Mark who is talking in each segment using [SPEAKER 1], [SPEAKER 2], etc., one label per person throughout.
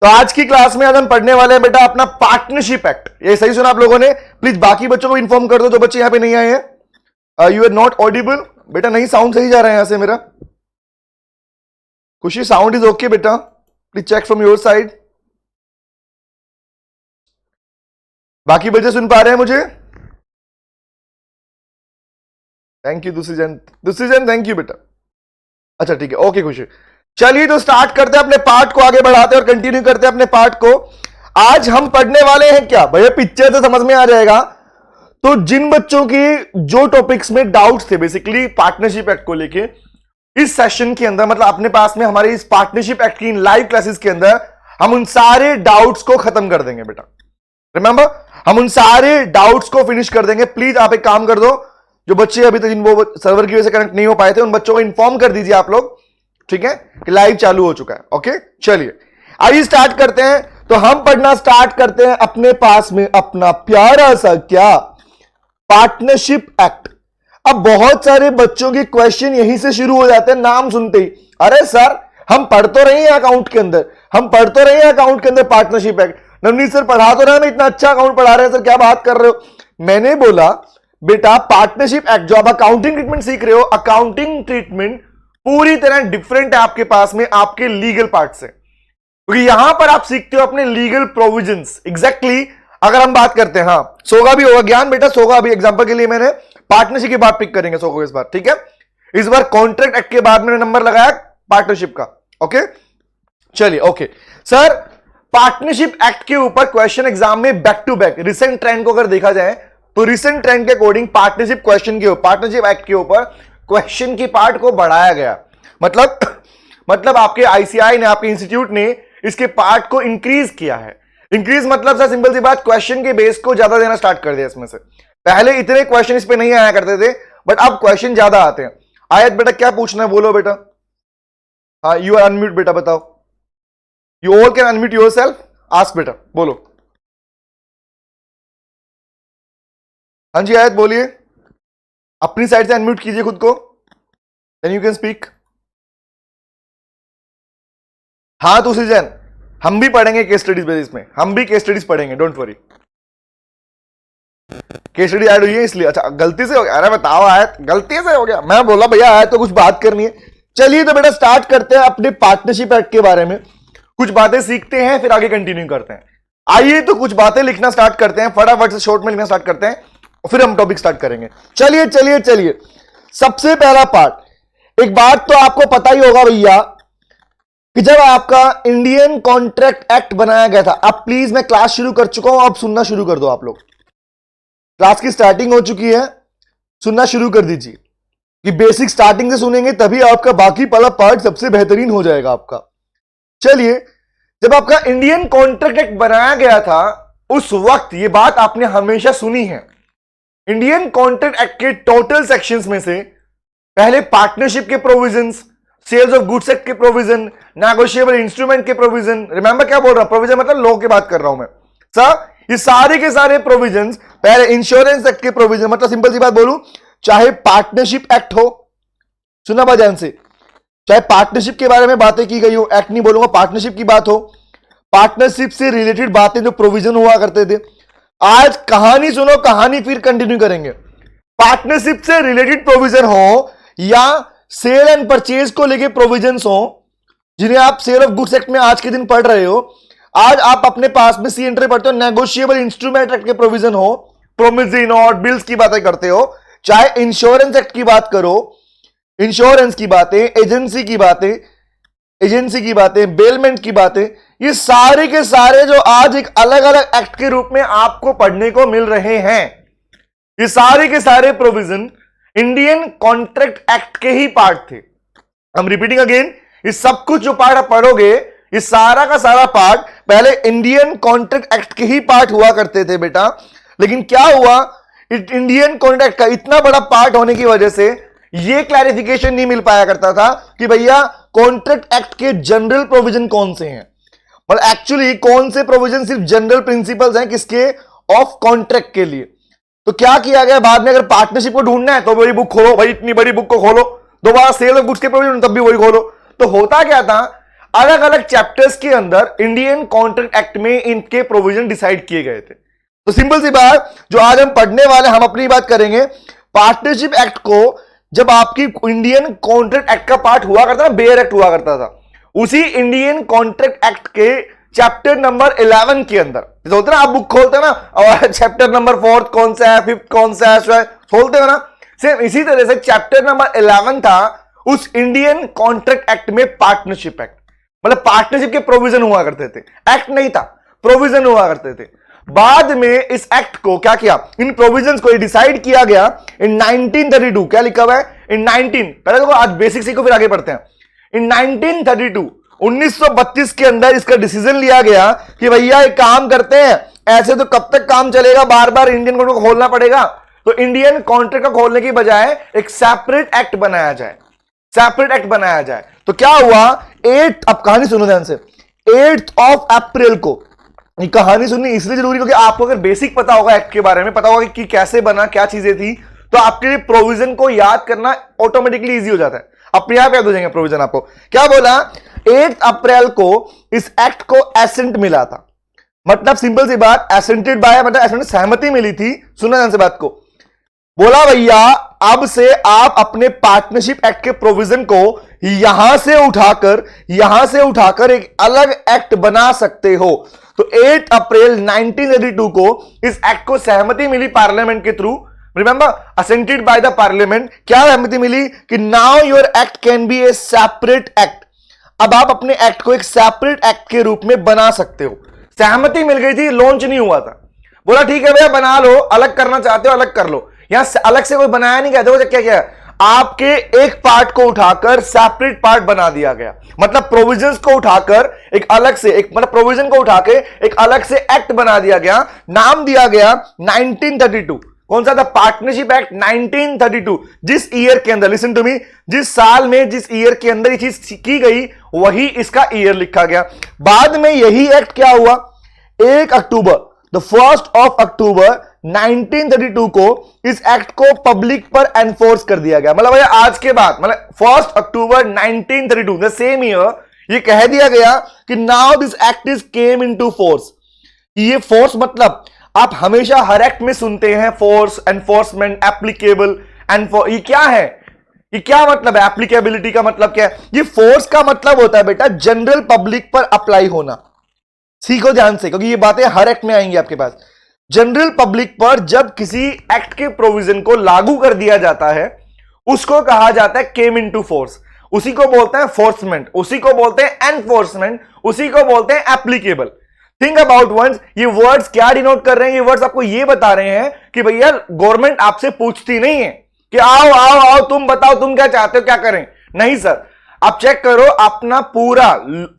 [SPEAKER 1] तो आज की क्लास में आज हम पढ़ने वाले हैं बेटा अपना पार्टनरशिप एक्ट। ये सही सुना आप लोगों ने? प्लीज बाकी बच्चों को इन्फॉर्म कर दो जो बच्चे यहां पे नहीं आए हैं। यू आर नॉट ऑडिबल बेटा, नहीं साउंड सही जा रहा है यहां से मेरा। खुशी साउंड इज ओके बेटा, please check from your side. बाकी बच्चे सुन पा रहे हैं मुझे? थैंक यू दूसरी जन थैंक यू बेटा। अच्छा ठीक है, ओके खुशी। चलिए तो स्टार्ट करते हैं, अपने पार्ट को आगे बढ़ाते हैं और कंटिन्यू करते हैं अपने पार्ट को। आज हम पढ़ने वाले हैं क्या भैया, पिक्चर से समझ में आ जाएगा। तो जिन बच्चों की जो टॉपिक्स में डाउट्स थे बेसिकली पार्टनरशिप एक्ट को लेके, इस सेशन के अंदर मतलब अपने पास में हमारे इस पार्टनरशिप एक्ट की लाइव क्लासेस के अंदर हम उन सारे डाउट्स को खत्म कर देंगे बेटा। रिमेंबर, हम उन सारे डाउट्स को फिनिश कर देंगे। प्लीज आप एक काम कर दो, जो बच्चे अभी तक वो सर्वर की वजह से कनेक्ट नहीं हो पाए थे उन बच्चों को इन्फॉर्म कर दीजिए आप लोग, ठीक है, कि लाइव चालू हो चुका है। ओके चलिए आइए स्टार्ट करते हैं। तो हम पढ़ना स्टार्ट करते हैं अपने पास में अपना प्यारा सा क्या पार्टनरशिप एक्ट। अब बहुत सारे बच्चों के क्वेश्चन यहीं से शुरू हो जाते हैं नाम सुनते ही। अरे सर हम पढ़ तो रहे हैं अकाउंट के अंदर, हम पढ़ तो रहे हैं अकाउंट के अंदर पार्टनरशिप एक्ट। नवनीत सर पढ़ा तो रहे हैं, इतना अच्छा अकाउंट पढ़ा रहे हैं सर, क्या बात कर रहे हो। मैंने बोला बेटा पार्टनरशिप एक्ट जो आप अकाउंटिंग ट्रीटमेंट सीख रहे हो, अकाउंटिंग ट्रीटमेंट पूरी तरह डिफरेंट है आपके पास में आपके लीगल पार्ट से, क्योंकि यहां पर आप सीखते हो अपने लीगल प्रोविजंस। एग्जैक्टली अगर हम बात करते हैं, हाँ सोगा भी होगा ज्ञान बेटा, सोगा अभी एग्जांपल के लिए मैंने पार्टनरशिप की बात पिक करेंगे सोगा इस बार, ठीक है। इस बार कॉन्ट्रैक्ट एक्ट के बाद मैंने नंबर लगाया पार्टनरशिप का। ओके चलिए ओके सर, पार्टनरशिप एक्ट के ऊपर क्वेश्चन एग्जाम में back to back recent trend को अगर देखा जाए तो रिसेंट ट्रेंड के अकॉर्डिंग पार्टनरशिप क्वेश्चन के ऊपर, पार्टनरशिप एक्ट के ऊपर क्वेश्चन की पार्ट को बढ़ाया गया। मतलब आपके आईसीआई ने, आपके इंस्टीट्यूट ने इसके पार्ट को इंक्रीज किया है। इंक्रीज मतलब सर सिंपल सी बात, क्वेश्चन के बेस को ज्यादा देना स्टार्ट कर दिया इसमें से। पहले इतने क्वेश्चन इस पे नहीं आया करते थे, बट अब क्वेश्चन ज्यादा आते हैं। आयत बेटा क्या पूछना है बोलो बेटा। हाँ यू आर अनम्यूट बेटा, बताओ। You all can unmute yourself, ask बेटा बोलो। हाँ जी आयत बोलिए, अपनी साइड से अनम्यूट कीजिए खुद को, एंड यू कैन स्पीक। हाँ तो सीजन हम भी पढ़ेंगे केस स्टडीज बेसिस में, हम भी केस स्टडीज पढ़ेंगे, don't worry. Case study add हुई है इसलिए, अच्छा गलती से हो गया। अरे बताओ आयत, गलती से हो गया, मैं बोला भैया आयत तो कुछ बात करनी है। चलिए तो बेटा स्टार्ट करते हैं अपने पार्टनरशिप एक्ट के बारे में, कुछ बातें सीखते हैं फिर आगे कंटिन्यू करते हैं। आइए तो कुछ बातें लिखना स्टार्ट करते हैं, फटाफट से शॉर्ट में लिखना स्टार्ट करते हैं और फिर हम टॉपिक स्टार्ट करेंगे। चलिए चलिए चलिए, सबसे पहला पार्ट, एक बात तो आपको पता ही होगा भैया कि जब आपका इंडियन कॉन्ट्रैक्ट एक्ट बनाया गया था, अब प्लीज मैं क्लास शुरू कर चुका हूं, अब सुनना शुरू कर दो आप लोग। क्लास की स्टार्टिंग हो चुकी है, सुनना शुरू कर दीजिए कि बेसिक स्टार्टिंग से सुनेंगे तभी आपका बाकी वाला पार्ट सबसे बेहतरीन हो जाएगा आपका। चलिए, जब आपका इंडियन कॉन्ट्रैक्ट एक्ट बनाया गया था उस वक्त ये बात आपने हमेशा सुनी है, इंडियन कॉन्ट्रैक्ट एक्ट के टोटल सेक्शंस में से पहले पार्टनरशिप के provisions, sales of goods act के प्रोविजन, नेगोशिएबल इंस्ट्रूमेंट के प्रोविजन, रिमेंबर क्या बोल रहा हूं, प्रोविजन मतलब लॉ की बात कर रहा हूं मैं सर, ये सारे के सारे प्रोविजंस, पहले इंश्योरेंस एक्ट के प्रोविजन, मतलब सिंपल सी बात बोलूं, चाहे पार्टनरशिप एक्ट हो, सुना बा ध्यान से, चाहे पार्टनरशिप के बारे में बातें की गई हो, एक्ट नहीं बोलूंगा, पार्टनरशिप की बात हो, पार्टनरशिप से रिलेटेड बातें जो प्रोविजन हुआ करते थे। आज कहानी सुनो, कहानी फिर कंटिन्यू करेंगे। पार्टनरशिप से रिलेटेड प्रोविजन हो या सेल एंड परचेज को लेके प्रोविजंस हो, जिन्हें आप सेल ऑफ गुड्स एक्ट में आज के दिन पढ़ रहे हो, आज आप अपने पास में सी एंट्री पढ़ते हो, नेगोशिएबल इंस्ट्रूमेंट एक्ट के प्रोविजन हो, प्रोमिसरी नोट, बिल्स की बातें करते हो, चाहे इंश्योरेंस एक्ट की बात करो, इंश्योरेंस की बातें, एजेंसी की बातें, बेलमेंट की बातें, ये सारे के सारे जो आज एक अलग अलग एक्ट के रूप में आपको पढ़ने को मिल रहे हैं, ये सारे के सारे प्रोविजन इंडियन कॉन्ट्रैक्ट एक्ट के ही पार्ट थे। हम रिपीटिंग अगेन, ये सब कुछ जो पार्ट आप पढ़ोगे, ये सारा का सारा पार्ट पहले इंडियन कॉन्ट्रैक्ट एक्ट के ही पार्ट हुआ करते थे बेटा। लेकिन क्या हुआ, इंडियन कॉन्ट्रैक्ट का इतना बड़ा पार्ट होने की वजह से ये क्लैरिफिकेशन नहीं मिल पाया करता था कि भैया कॉन्ट्रैक्ट एक्ट के जनरल प्रोविजन कौन से हैं, और एक्चुअली कौन से प्रोविजन सिर्फ जनरल प्रिंसिपल्स हैं किसके, ऑफ कॉन्ट्रैक्ट के लिए। तो क्या किया गया बाद में, अगर पार्टनरशिप को ढूंढना है तो बड़ी बुक खोलो भाई, इतनी बड़ी बुक को खोलो, दोबारा सेल ऑफ गुड्स के प्रोविजन तब भी वही खोलो। तो होता क्या था, अलग अलग चैप्टर्स के अंदर इंडियन कॉन्ट्रैक्ट एक्ट में इनके प्रोविजन डिसाइड किए गए थे। तो सिंपल सी बात जो आज हम पढ़ने वाले, हम अपनी बात करेंगे पार्टनरशिप एक्ट को। जब आपकी इंडियन कॉन्ट्रैक्ट एक्ट का पार्ट हुआ करता था, बेयर एक्ट हुआ करता था, उसी इंडियन कॉन्ट्रैक्ट एक्ट के चैप्टर नंबर 11 के अंदर होता ना, आप बुक खोलते हो ना और चैप्टर नंबर 4 कौन सा है, 5th कौन सा है, खोलते हो ना, सेम इसी तरह से चैप्टर नंबर 11 था उस इंडियन कॉन्ट्रैक्ट एक्ट में पार्टनरशिप एक्ट। मतलब पार्टनरशिप के प्रोविजन हुआ करते थे, एक्ट नहीं था, प्रोविजन हुआ करते थे। बाद में इस एक्ट को क्या किया, इन प्रोविजंस को डिसाइड किया गया इन 1932। क्या लिखा हुआ है इन 19, पहले तो आज बेसिक सीखो फिर आगे बढ़ते हैं। इन 1932 1932 के अंदर इसका डिसीजन लिया गया कि भैया एक काम करते हैं, ऐसे तो कब तक काम चलेगा, बार बार इंडियन कॉन्ट्रैक्ट को खोलना पड़ेगा, तो इंडियन कॉन्ट्रैक्ट को खोलने की बजाय एक सेपरेट एक्ट बनाया जाए, सेपरेट एक्ट बनाया जाए। तो क्या हुआ, 8, अब कहानी सुनो ध्यान से, 8 अप्रैल को, ये कहानी सुननी इसलिए जरूरी क्योंकि आपको अगर बेसिक पता होगा एक्ट के बारे में, पता होगा कि कैसे बना, क्या चीजें थी, तो आपके लिए प्रोविजन को याद करना ऑटोमेटिकली इजी हो जाता है, अपने आप याद हो जाएंगे प्रोविजन आपको। क्या बोला, 8 अप्रैल को इस एक्ट को एसेंट मिला था। मतलब सिंपल सी बात, एसेंटेड बाय मतलब एसेंट सहमति मिली थी। सुना ध्यान से बात को, बोला भैया अब से आप अपने पार्टनरशिप एक्ट के प्रोविजन को यहां से उठाकर एक अलग एक्ट बना सकते हो। तो 8 अप्रैल 1932 को इस एक्ट को सहमति मिली पार्लियामेंट के through. Remember, assented by the parliament. क्या सहमति मिली कि now your act can be A separate act. अब आप अपने एक्ट को एक सेपरेट एक्ट के रूप में बना सकते हो। सहमति मिल गई थी, लॉन्च नहीं हुआ था। बोला ठीक है भैया बना लो, अलग करना चाहते हो अलग कर लो। यहां अलग से कोई बनाया नहीं गया, देखो क्या क्या आपके एक पार्ट को उठाकर सेपरेट पार्ट बना दिया गया। मतलब प्रोविजंस को उठाकर एक अलग से एक मतलब प्रोविजन को उठाकर एक अलग से एक्ट बना दिया गया। नाम दिया गया 1932। कौन सा था, पार्टनरशिप एक्ट 1932। जिस ईयर के अंदर, लिसन टू मी, जिस साल में जिस ईयर के अंदर ये चीज की गई वही इसका ईयर लिखा गया। बाद में यही एक्ट क्या हुआ, 1 अक्टूबर, द 1st of October 1932 को इस एक्ट को पब्लिक पर एनफोर्स कर दिया गया। मतलब आज के बाद, मतलब 1 अक्टूबर 1932 द सेम ईयर ये कह दिया गया कि now this act is came into force. ये फोर्स मतलब आप हमेशा हर एक्ट में सुनते हैं फोर्स, एनफोर्समेंट, एप्लीकेबल, ये क्या है, ये क्या मतलब है, एप्लीकेबिलिटी का मतलब क्या है। ये फोर्स का मतलब होता है बेटा जनरल पब्लिक पर अप्लाई होना। सीखो ध्यान से क्योंकि ये बातें हर एक्ट में आएंगी आपके पास। जनरल पब्लिक पर जब किसी एक्ट के प्रोविजन को लागू कर दिया जाता है उसको कहा जाता है केम इनटू फोर्स। उसी को बोलते हैं फोर्समेंट, उसी को बोलते हैं एनफोर्समेंट, उसी को बोलते हैं एप्लीकेबल। थिंक अबाउट वंस, ये वर्ड्स क्या डिनोट कर रहे हैं, ये वर्ड्स आपको ये बता रहे हैं कि भैया गवर्नमेंट आपसे पूछती नहीं है कि आओ आओ आओ तुम बताओ तुम क्या चाहते हो क्या करें। नहीं सर, आप चेक करो अपना पूरा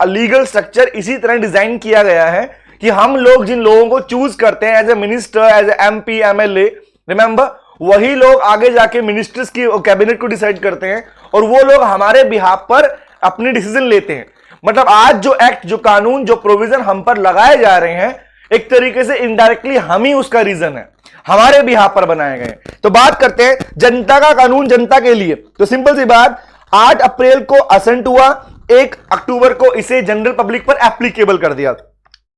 [SPEAKER 1] लीगल स्ट्रक्चर इसी तरह डिजाइन किया गया है कि हम लोग जिन लोगों को चूज करते हैं as a minister, as a MP, MLA, remember, वही लोग आगे जाके मिनिस्टर्स की कैबिनेट को डिसाइड करते हैं और वो लोग हमारे बिहाफ पर अपने डिसीजन लेते हैं। मतलब आज जो एक्ट, जो कानून, जो प्रोविजन हम पर लगाए जा रहे हैं एक तरीके से इनडायरेक्टली हम ही उसका रीजन है, हमारे बिहाफ पर बनाए गए। तो बात करते हैं जनता का कानून जनता के लिए। तो सिंपल सी बात, 8 अप्रैल को असेंट हुआ, 1 अक्टूबर को इसे जनरल पब्लिक पर एप्लीकेबल कर दिया।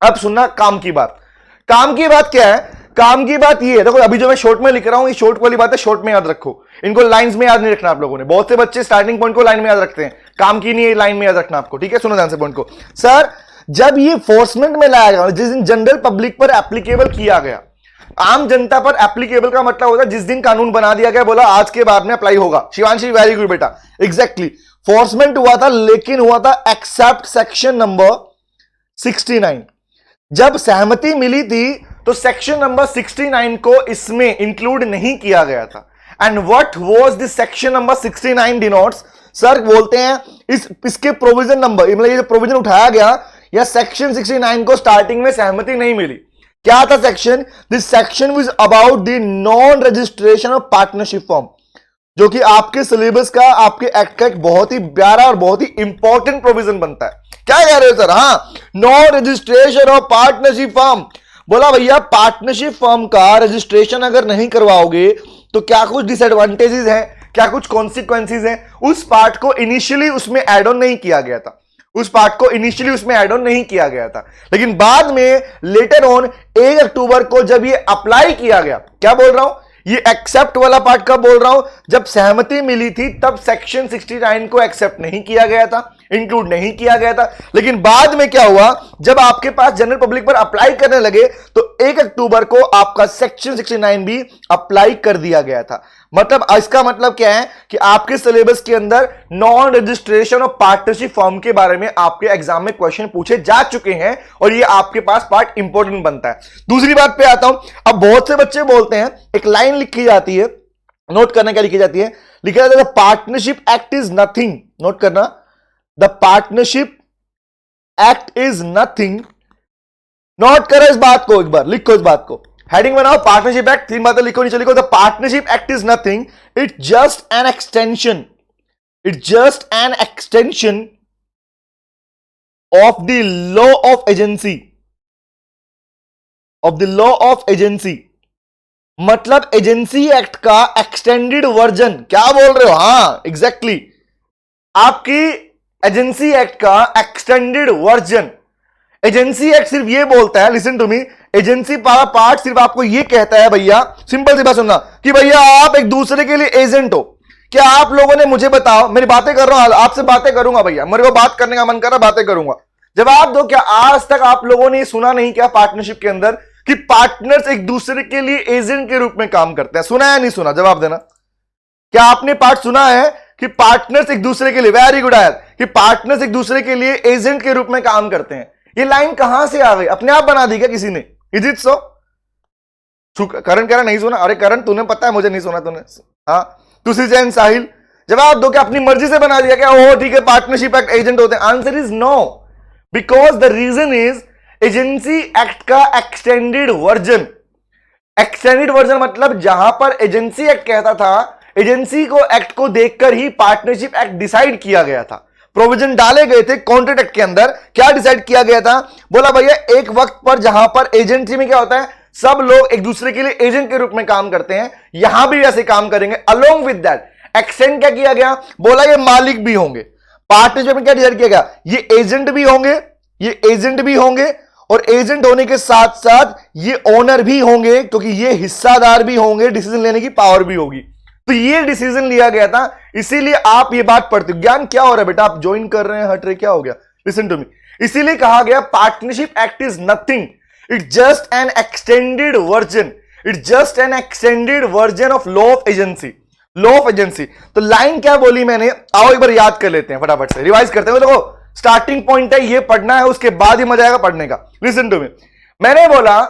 [SPEAKER 1] अब सुनना काम की बात। काम की बात क्या है, काम की बात ये है, देखो अभी जो मैं शॉर्ट में लिख रहा हूं ये शॉर्ट वाली बात है, शॉर्ट में याद रखो। इनको लाइंस में याद नहीं रखना आप लोगों ने। बहुत से बच्चे स्टार्टिंग पॉइंट को लाइन में याद रखते हैं, काम की नहीं है लाइन में याद रखना आपको, ठीक है। सुनो ध्यान से पॉइंट को। सर जब ये फोर्समेंट में लाया गया, जिस दिन जनरल पब्लिक पर एप्लीकेबल किया गया, आम जनता पर एप्लीकेबल का मतलब होता है जिस दिन कानून बना दिया गया, बोला आज के बाद में अप्लाई होगा। शिवांशी वेरी गुड बेटा, एग्जैक्टली फोर्समेंट हुआ था, लेकिन हुआ था एक्सेप्ट सेक्शन नंबर 69। जब सहमति मिली थी तो सेक्शन नंबर 69 को इसमें इंक्लूड नहीं किया गया था। And what was this section number 69 denotes, sir बोलते हैं इसके प्रोविजन नंबर, मतलब ये जो प्रोविजन उठाया गया या सेक्शन 69 को स्टार्टिंग में सहमति नहीं मिली। क्या था section, this section was about the non registration of partnership form, जो कि आपके सिलेबस का, आपके एक्ट का एक बहुत ही प्यारा और बहुत ही इंपॉर्टेंट प्रोविजन बनता है। क्या कह रहे हो सर, हाँ, non registration of partnership firm. बोला भैया पार्टनरशिप फर्म का रजिस्ट्रेशन अगर नहीं करवाओगे तो क्या कुछ डिसएडवांटेजेस हैं, क्या कुछ कॉन्सिक्वेंसेस हैं। उस पार्ट को इनिशियली उसमें एड ऑन नहीं किया गया था, उस पार्ट को इनिशियली उसमें ऐड ऑन नहीं किया गया था, लेकिन बाद में लेटर ऑन 1 अक्टूबर को जब ये अप्लाई किया गया, क्या बोल रहा हूं, ये एक्सेप्ट वाला पार्ट कब बोल रहा हूं, जब सहमति मिली थी तब सेक्शन 69 को एक्सेप्ट नहीं किया गया था, इंक्लूड नहीं किया गया था। लेकिन बाद में क्या हुआ, जब आपके पास जनरल पब्लिक पर अप्लाई करने लगे तो 1 अक्टूबर को आपका सेक्शन 69 भी अप्लाई कर दिया गया था। मतलब इसका मतलब क्या है कि आपके सिलेबस के अंदर नॉन रजिस्ट्रेशन और पार्टनरशिप फॉर्म के बारे में आपके एग्जाम में क्वेश्चन पूछे जा चुके हैं और ये आपके पास पार्ट इंपॉर्टेंट बनता है। दूसरी बात पे आता हूं, अब बहुत से बच्चे बोलते हैं, एक लाइन लिखी जाती है, नोट करने क्या लिखी जाती है, लिखा जाता है partnership act is nothing, note करना, the partnership act is nothing, note करो इस बात को, एक बार लिखो इस बात को, हेडिंग बनाओ पार्टनरशिप एक्ट, 3 बातें लिखो, नीचे लिखो the partnership act is nothing, it's just an extension, it's just an extension of the law of agency, of the law of agency, मतलब एजेंसी एक्ट का एक्सटेंडेड वर्जन। क्या बोल रहे हो, हां एग्जैक्टली, आपकी एजेंसी एक्ट का एक्सटेंडेड वर्जन। एजेंसी एक्ट सिर्फ ये बोलता है, लिसन टू मी, एजेंसी वाला पार्ट सिर्फ आपको ये कहता है भैया, सिंपल सी बात सुनना, कि भैया आप एक दूसरे के लिए एजेंट हो। क्या आप लोगों ने, मुझे बताओ, मेरी बातें कर रहा हूं, आपसे बातें करूंगा भैया, मेरे को बात करने का मन कर रहा, बातें करूंगा, जवाब दो। क्या आज तक आप लोगों ने सुना नहीं क्या पार्टनरशिप के अंदर कि पार्टनर्स एक दूसरे के लिए एजेंट के रूप में काम करते हैं? सुना है नहीं सुना, जवाब देना। क्या आपने पार्ट सुना है कि पार्टनर्स एक दूसरे के लिए, वेरी गुड आयत, कि पार्टनर्स एक दूसरे के लिए एजेंट के रूप में काम करते हैं? ये लाइन कहां से आ गई, अपने आप बना दी क्या किसी ने? Is it so? करण कह रहा नहीं सुना, अरे करण तूने पता है मुझे नहीं सुना तूने, हाँ तुसी जैन साहिल, जवाब दो, क्या अपनी मर्जी से बना दिया क्या? ओह ठीक है पार्टनरशिप एक्ट एजेंट होते हैं। Answer is no, because the reason is agency act का एक्सटेंडेड वर्जन। एक्सटेंडेड वर्जन मतलब जहां पर एजेंसी एक्ट कहता था, एजेंसी को एक्ट को देखकर ही पार्टनरशिप एक्ट डिसाइड किया गया था, प्रोविजन डाले गए थे कॉन्ट्रैक्ट एक्ट के अंदर। क्या डिसाइड किया गया था? बोला भैया एक वक्त पर जहां पर एजेंसी में क्या होता है, सब लोग एक दूसरे के लिए एजेंट के रूप में काम करते हैं, यहां भी ऐसे काम करेंगे। अलोंग विद दैट एक्सटेंड क्या किया गया, बोला ये मालिक भी होंगे। पार्टनरशिप में क्या डिसाइड किया गया, ये एजेंट भी होंगे, ये एजेंट भी होंगे, और एजेंट होने के साथ साथ ये ओनर भी होंगे, क्योंकि ये हिस्सादार भी होंगे, डिसीजन लेने की पावर भी होगी। तो ये डिसीजन लिया गया था, इसीलिए आप ये बात पढ़ते हो। ज्ञान क्या हो रहा है बेटा, आप ज्वाइन कर रहे हैं, हट रहे, क्या हो गया? लिसन टू मी, इसीलिए कहा गया partnership act is nothing, it's just an extended version, it's just an extended version of law of agency, law of agency. तो लाइन क्या बोली मैंने, आओ एक बार याद कर लेते हैं, फटाफट से रिवाइज करते हैं। देखो स्टार्टिंग पॉइंट है, ये पढ़ना है, उसके बाद ही मजा आएगा पढ़ने का। लिसन टू मी, मैंने बोला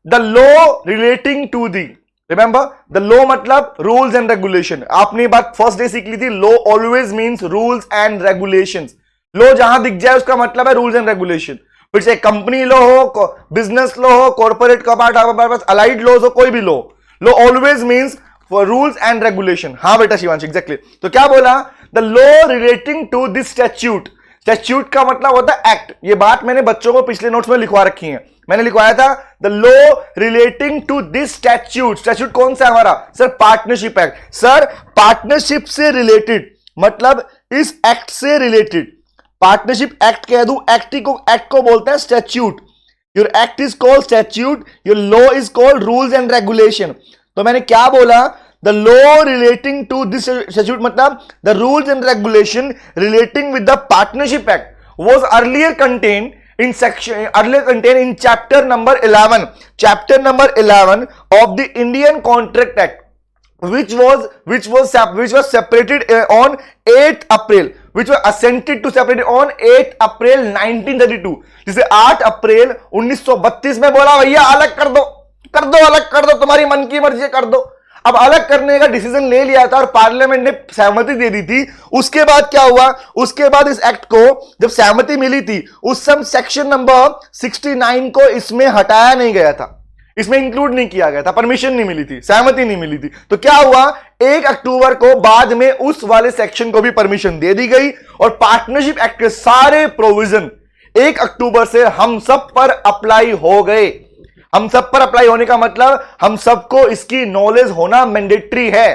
[SPEAKER 1] the law relating to the, remember the law मतलब रूल्स एंड रेगुलेशन। आपने ये बात फर्स्ट डे सीख ली थी, law always means rules and regulations. Law जहां दिख जाए उसका मतलब है रूल्स एंड रेगुलेशन, फिर से कंपनी लॉ हो, बिजनेस लॉ हो, कॉर्पोरेट का पार्ट, अलाइड लॉज हो, कोई भी law, law always means for rules and regulation. हाँ बेटा शिवांश एग्जैक्टली। तो क्या बोला, the law relating to this statute, statute का मतलब होता है एक्ट। ये बात मैंने बच्चों को पिछले नोट्स में लिखवा रखी है, मैंने लिखवाया था the law relating to this statute. Statute कौन सा है हमारा sir? Partnership act. Sir partnership से रिलेटेड मतलब इस एक्ट से रिलेटेड, पार्टनरशिप एक्ट कह दूं, एक्ट को बोलते हैं statute. Your act is called statute, your law is called rules and regulation. तो मैंने क्या बोला, the law relating to this statute मतलब the rules and regulation relating with the partnership act was earlier contained in chapter number 11 of the Indian Contract Act, which was separated on 8th April, which was assented to separated on 8th April 1932। जिसे 8 अप्रैल 1932 में बोला भैया अलग कर दो, अलग कर दो, तुम्हारी मन की मर्जी कर दो। अब अलग करने का डिसीजन ले लिया था और पार्लियामेंट ने सहमति दे दी थी। उसके बाद क्या हुआ, उसके बाद इस एक्ट को जब सहमति मिली थी, उस समय सेक्शन नंबर 69 को इसमें हटाया नहीं गया था, इसमें इंक्लूड नहीं किया गया था, परमिशन नहीं मिली थी, सहमति नहीं मिली थी। तो क्या हुआ, 1 अक्टूबर को बाद में उस वाले सेक्शन को भी परमिशन दे दी गई और पार्टनरशिप एक्ट के सारे प्रोविजन 1 अक्टूबर से हम सब पर अप्लाई हो गए। हम सब पर अप्लाई होने का मतलब हम सबको इसकी नॉलेज होना मैंडेटरी है।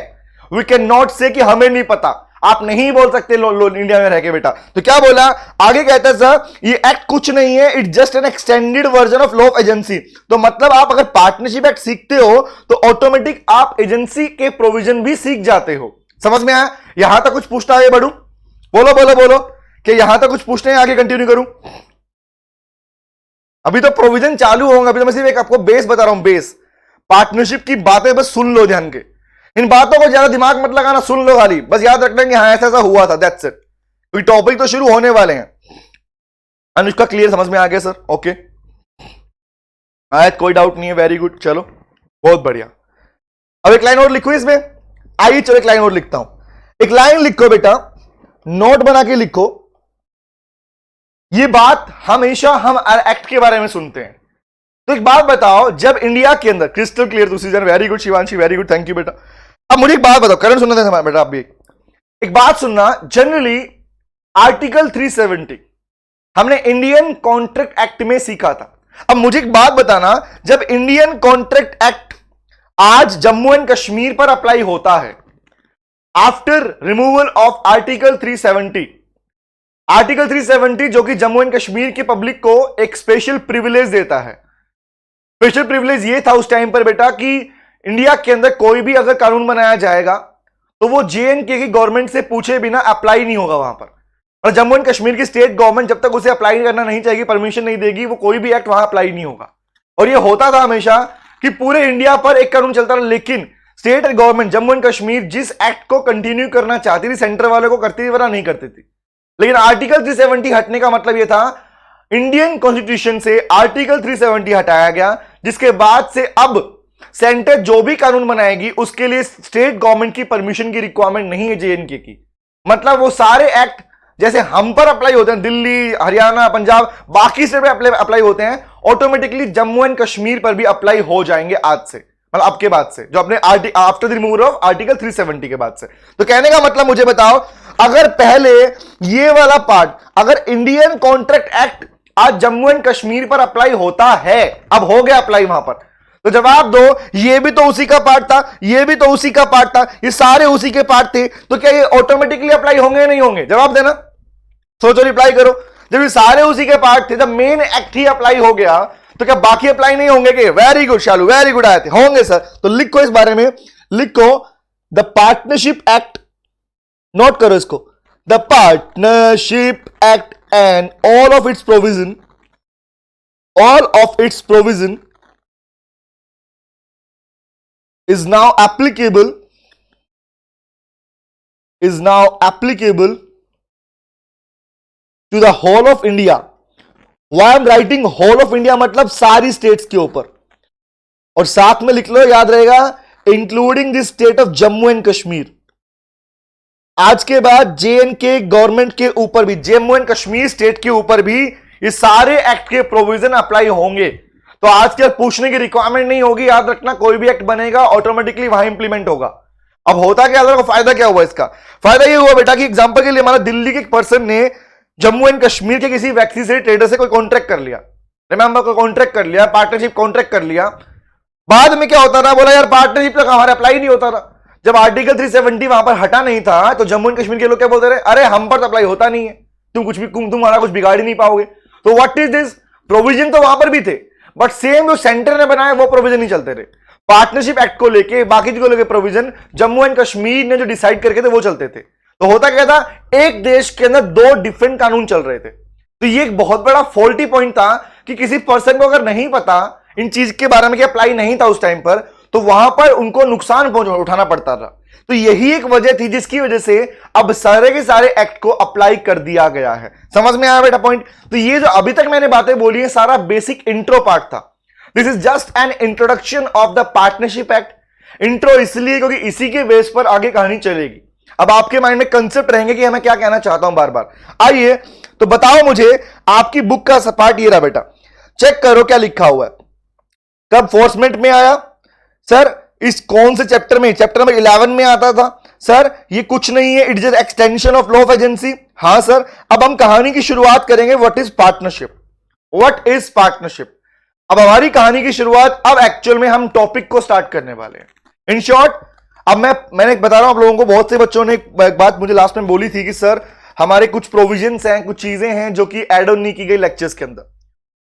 [SPEAKER 1] वी कैन नॉट से कि हमें नहीं पता। आप नहीं बोल सकते इंडिया में रह के बेटा। तो क्या बोला आगे, कहता है सर ये एक्ट कुछ नहीं है, it's just an extended version of law of agency. तो मतलब आप अगर पार्टनरशिप एक्ट सीखते हो तो ऑटोमेटिक आप एजेंसी के प्रोविजन भी सीख जाते हो। समझ में आया? यहां तक कुछ पूछना आगे बढ़ू? बोलो बोलो बोलो कि यहां तक कुछ पूछने हैं, आगे कंटिन्यू करूं? अभी तो प्रोविजन चालू होंगे, अभी तो मैं सिर्फ एक आपको बेस बता रहा हूं, बेस। पार्टनरशिप की बातें बस सुन लो ध्यान के, इन बातों को ज्यादा दिमाग मत लगाना, सुन लो खाली, बस याद रखना कि हाँ ऐसा ऐसा हुआ था, दैट्स इट। क्योंकि टॉपिक तो शुरू होने वाले हैं। अनुष्का क्लियर, समझ में आ गया सर? ओके, आयत कोई डाउट नहीं है, वेरी गुड, चलो बहुत बढ़िया। अब एक लाइन और लिखो इसमें, आइए चलो एक लाइन और लिखता हूं। एक लाइन लिखो बेटा, नोट बना के लिखो। ये बात हमेशा हम एक्ट के बारे में सुनते हैं, तो एक बात बताओ, जब इंडिया के अंदर, crystal clear decision, very good Shivanshi, very good, thank you बेटा। अब मुझे एक बात बताओ, करंट सुनना था बेटा, आप भी एक बात सुनना। जनरली आर्टिकल 370 हमने इंडियन कॉन्ट्रैक्ट एक्ट में सीखा था। अब मुझे एक बात बताना, जब इंडियन कॉन्ट्रैक्ट एक्ट आज जम्मू एंड कश्मीर पर अप्लाई होता है, after removal of article 370, article 370 जो कि जम्मू एंड कश्मीर के पब्लिक को एक स्पेशल प्रिविलेज देता है। स्पेशल प्रिविलेज ये था उस टाइम पर बेटा कि इंडिया के अंदर कोई भी अगर कानून बनाया जाएगा तो वो JNK की गवर्नमेंट से पूछे बिना अप्लाई नहीं होगा वहां पर। और जम्मू एंड कश्मीर की स्टेट गवर्नमेंट जब तक उसे अप्लाई करना नहीं चाहेगी, परमिशन नहीं देगी, वो कोई भी एक्ट वहां अप्लाई नहीं होगा। और ये होता था हमेशा कि पूरे इंडिया पर एक कानून चलता था, लेकिन state government Jammu and Kashmir जिस एक्ट को कंटिन्यू करना चाहती थी, सेंटर वाले को करती थी, वरना नहीं करती थी। लेकिन आर्टिकल 370 हटने का मतलब यह था, इंडियन कॉन्स्टिट्यूशन से आर्टिकल 370 हटाया गया, जिसके बाद से अब सेंटर जो भी कानून बनाएगी उसके लिए स्टेट गवर्नमेंट की परमिशन की रिक्वायरमेंट नहीं है JNK की। मतलब वो सारे एक्ट जैसे हम पर अप्लाई होते हैं, दिल्ली, हरियाणा, पंजाब, बाकी स्टेट पे अप्लाई होते हैं, ऑटोमेटिकली जम्मू एंड कश्मीर पर भी अप्लाई हो जाएंगे आज से, मतलब अब के बाद से, जो अपने after the removal of article 370 के बाद से। तो कहने का मतलब मुझे बताओ, अगर पहले ये वाला पार्ट, अगर इंडियन कॉन्ट्रैक्ट एक्ट आज जम्मू एंड कश्मीर पर अप्लाई होता है, अब हो गया अप्लाई वहां पर, तो जवाब दो, ये भी तो उसी का पार्ट था, ये भी तो उसी का पार्ट था, ये सारे उसी के पार्ट थे, तो क्या ये ऑटोमेटिकली अप्लाई होंगे या नहीं होंगे? जवाब देना, सोचो, रिप्लाई करो। जब ये सारे उसी के पार्ट थे, जब मेन एक्ट ही अप्लाई हो गया, तो क्या बाकी अप्लाई नहीं होंगे? कि very good Shalu, very good आए थे, होंगे सर। तो लिखो इस बारे में, लिखो द पार्टनरशिप एक्ट, नोट करो इसको, the partnership act and all of its provision, all of its provision is now applicable to the whole of India. Why I'm writing whole of India, मतलब सारी स्टेट्स के ऊपर, और साथ में लिख लो, याद रहेगा, including the state of Jammu and Kashmir. आज के बाद JNK गवर्नमेंट के ऊपर भी, जम्मू एंड कश्मीर स्टेट के ऊपर भी ये सारे एक्ट के प्रोविजन अप्लाई होंगे। तो आज के पूछने की रिक्वायरमेंट नहीं होगी, याद रखना, कोई भी एक्ट बनेगा ऑटोमेटिकली वहां इंप्लीमेंट होगा। अब होता क्या, फायदा क्या हुआ इसका? फायदा ये हुआ बेटा कि एग्जांपल के लिए हमारा दिल्ली के एक पर्सन ने जम्मू एंड कश्मीर के किसी व्यक्ति से, ट्रेडर से कोई कॉन्ट्रैक्ट कर लिया, रिमेंबर, कोई कॉन्ट्रैक्ट कर लिया, पार्टनरशिप कॉन्ट्रैक्ट कर लिया। बाद में क्या होता था, बोला यार पार्टनरशिप तक हमारा अप्लाई नहीं होता था। जब आर्टिकल 370 वहां पर हटा नहीं था, तो जम्मू एंड कश्मीर के लोग क्या बोलते रहे, अरे हम पर तो अप्लाई होता नहीं है, तुम्हारा कुछ बिगाड़ ही नहीं पाओगे। तो व्हाट इज दिस, प्रोविजन तो वहां पर भी थे, बट सेम जो सेंटर ने बनाया वो प्रोविजन नहीं चलते रहे। पार्टनरशिप एक्ट को लेके, बाकी को लेके प्रोविजन जम्मू एंड कश्मीर ने जो डिसाइड करके थे वो चलते थे। तो होता क्या था, एक देश के अंदर दो डिफरेंट कानून चल रहे थे। तो ये एक बहुत बड़ा फॉल्टी पॉइंट था कि किसी पर्सन को अगर नहीं पता इन चीज के बारे में कि अप्लाई नहीं था उस टाइम पर, तो वहां पर उनको नुकसान उठाना पड़ता था। तो यही एक वजह थी जिसकी वजह से अब सारे के सारे एक्ट को अप्लाई कर दिया गया है। समझ में आया बेटा पॉइंट? तो ये जो अभी तक मैंने बातें बोली है, सारा बेसिक इंट्रो पार्ट था। This is just an introduction of the partnership act. Intro इसलिए क्योंकि इसी के बेस पर आगे कहानी चलेगी। अब आपके माइंड में कंसेप्ट रहेंगे कि मैं क्या कहना चाहता हूं बार बार। आइए तो बताओ मुझे, आपकी बुक का पार्ट ये रहा बेटा, चेक करो क्या लिखा हुआ है। कब फोर्समेंट में आया सर? इस कौन से चैप्टर में? चैप्टर नंबर 11 में आता था सर। ये कुछ नहीं है, it is extension of law of agency. हां सर। अब हम कहानी की शुरुआत करेंगे। What is partnership? What is partnership? अब हमारी कहानी की शुरुआत, अब एक्चुअल में हम टॉपिक को स्टार्ट करने वाले हैं। इन शॉर्ट, अब मैंने बता रहा हूं आप लोगों को, बहुत से बच्चों ने एक बात मुझे लास्ट में बोली थी कि सर हमारे कुछ प्रोविजंस हैं, कुछ चीजें हैं जो कि ऐड ऑन नहीं की गई लेक्चर्स के अंदर।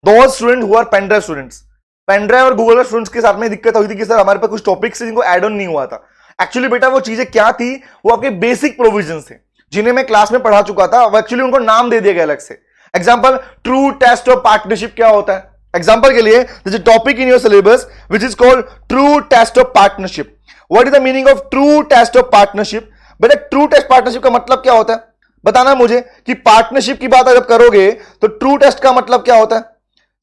[SPEAKER 1] दो student who are pen drive students, pen drive और गूगल स्टूडेंट्स के साथ में दिक्कत हुई थी कि सर हमारे पास कुछ टॉपिक्स थे जिनको ऐड ऑन नहीं हुआ था। एक्चुअली बेटा वो चीजें क्या थी, वो आपके बेसिक प्रोविजंस थे जिन्हें मैं क्लास में पढ़ा चुका था। वो एक्चुअली उनको नाम दे दिया गया अलग से। Example, true test of partnership क्या होता है? एग्जांपल के लिए this is topic in your syllabus which is called true test of partnership. What is the meaning of true test of partnership? बेटा ट्रू टेस्ट पार्टनरशिप का मतलब क्या होता है बताना मुझे, कि पार्टनरशिप की बात जब करोगे तो ट्रू टेस्ट का मतलब क्या होता है?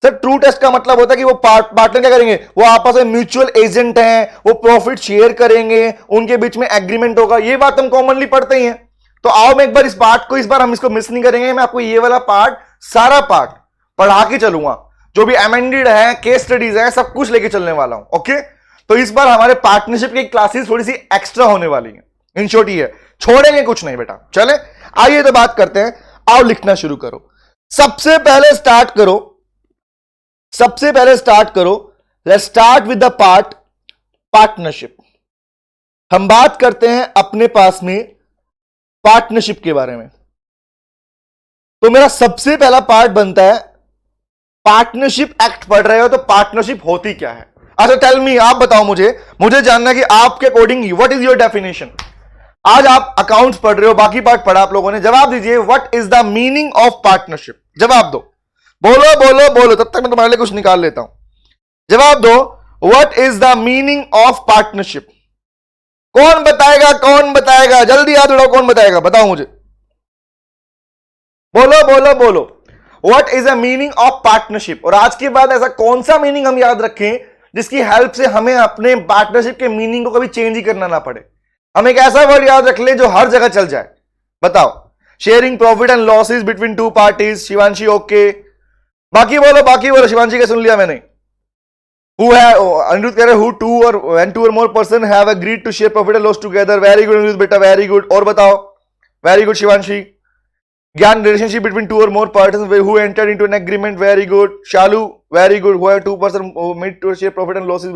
[SPEAKER 1] सर ट्रू टेस्ट का मतलब होता है कि वो पार्टनर क्या करेंगे, वो आपस में म्यूचुअल एजेंट हैं, वो प्रॉफिट शेयर करेंगे, उनके बीच में एग्रीमेंट होगा। ये बात हम कॉमनली पढ़ते ही हैं। तो आओ मैं एक बार इस पार्ट को, इस बार हम इसको मिस नहीं करेंगे। मैं आपको ये वाला पार्ट, सारा पार्ट पढ़ा के चलूंगा, जो भी अमेंडेड है, केस स्टडीज है, सब कुछ लेके चलने वाला हूं। ओके, तो इस बार हमारे पार्टनरशिप की क्लासेस थोड़ी सी एक्स्ट्रा होने वाली है। इन शॉर्ट ही है, छोड़ेंगे कुछ नहीं बेटा। चले आइए तो बात करते हैं। आओ लिखना शुरू करो। सबसे पहले स्टार्ट करो। Let's start with the part partnership. हम बात करते हैं अपने पास में पार्टनरशिप के बारे में। तो मेरा सबसे पहला पार्ट बनता है, पार्टनरशिप एक्ट पढ़ रहे हो तो पार्टनरशिप होती क्या है? अच्छा टेल मी, आप बताओ मुझे जानना कि आपके according what is your definition. आज आप अकाउंट्स पढ़ रहे हो, बाकी पार्ट पढ़ा आप लोगों ने। जवाब दीजिए, what is the meaning of partnership? जवाब दो, बोलो, तब तक मैं तुम्हारे लिए कुछ निकाल लेता हूं। जवाब दो, what is the meaning of partnership? कौन बताएगा? जल्दी याद उड़ाओ, कौन बताएगा? बताओ मुझे, बोलो। What is the meaning of partnership? और आज के बाद ऐसा कौन सा मीनिंग हम याद रखें जिसकी हेल्प से हमें अपने पार्टनरशिप के मीनिंग को कभी चेंज ही करना ना पड़े। हम एक ऐसा वर्ड याद रख ले जो हर जगह चल जाए। बताओ, sharing profit and losses between two parties. Shivanshi okay, बाकी बोलो। शिवांशी का सुन लिया मैंने। अनिरुद्ध कह रहे who two or when two और more person have agreed to share profit and loss together. Very good Anirudh बेटा, वेरी गुड। और बताओ, वेरी गुड शिवांशी। ज्ञान, रिलेशनशिप बिटवीन टू और more persons who entered into an agreement. Very good Shalu, very good. Who have two person made to share profit and losses.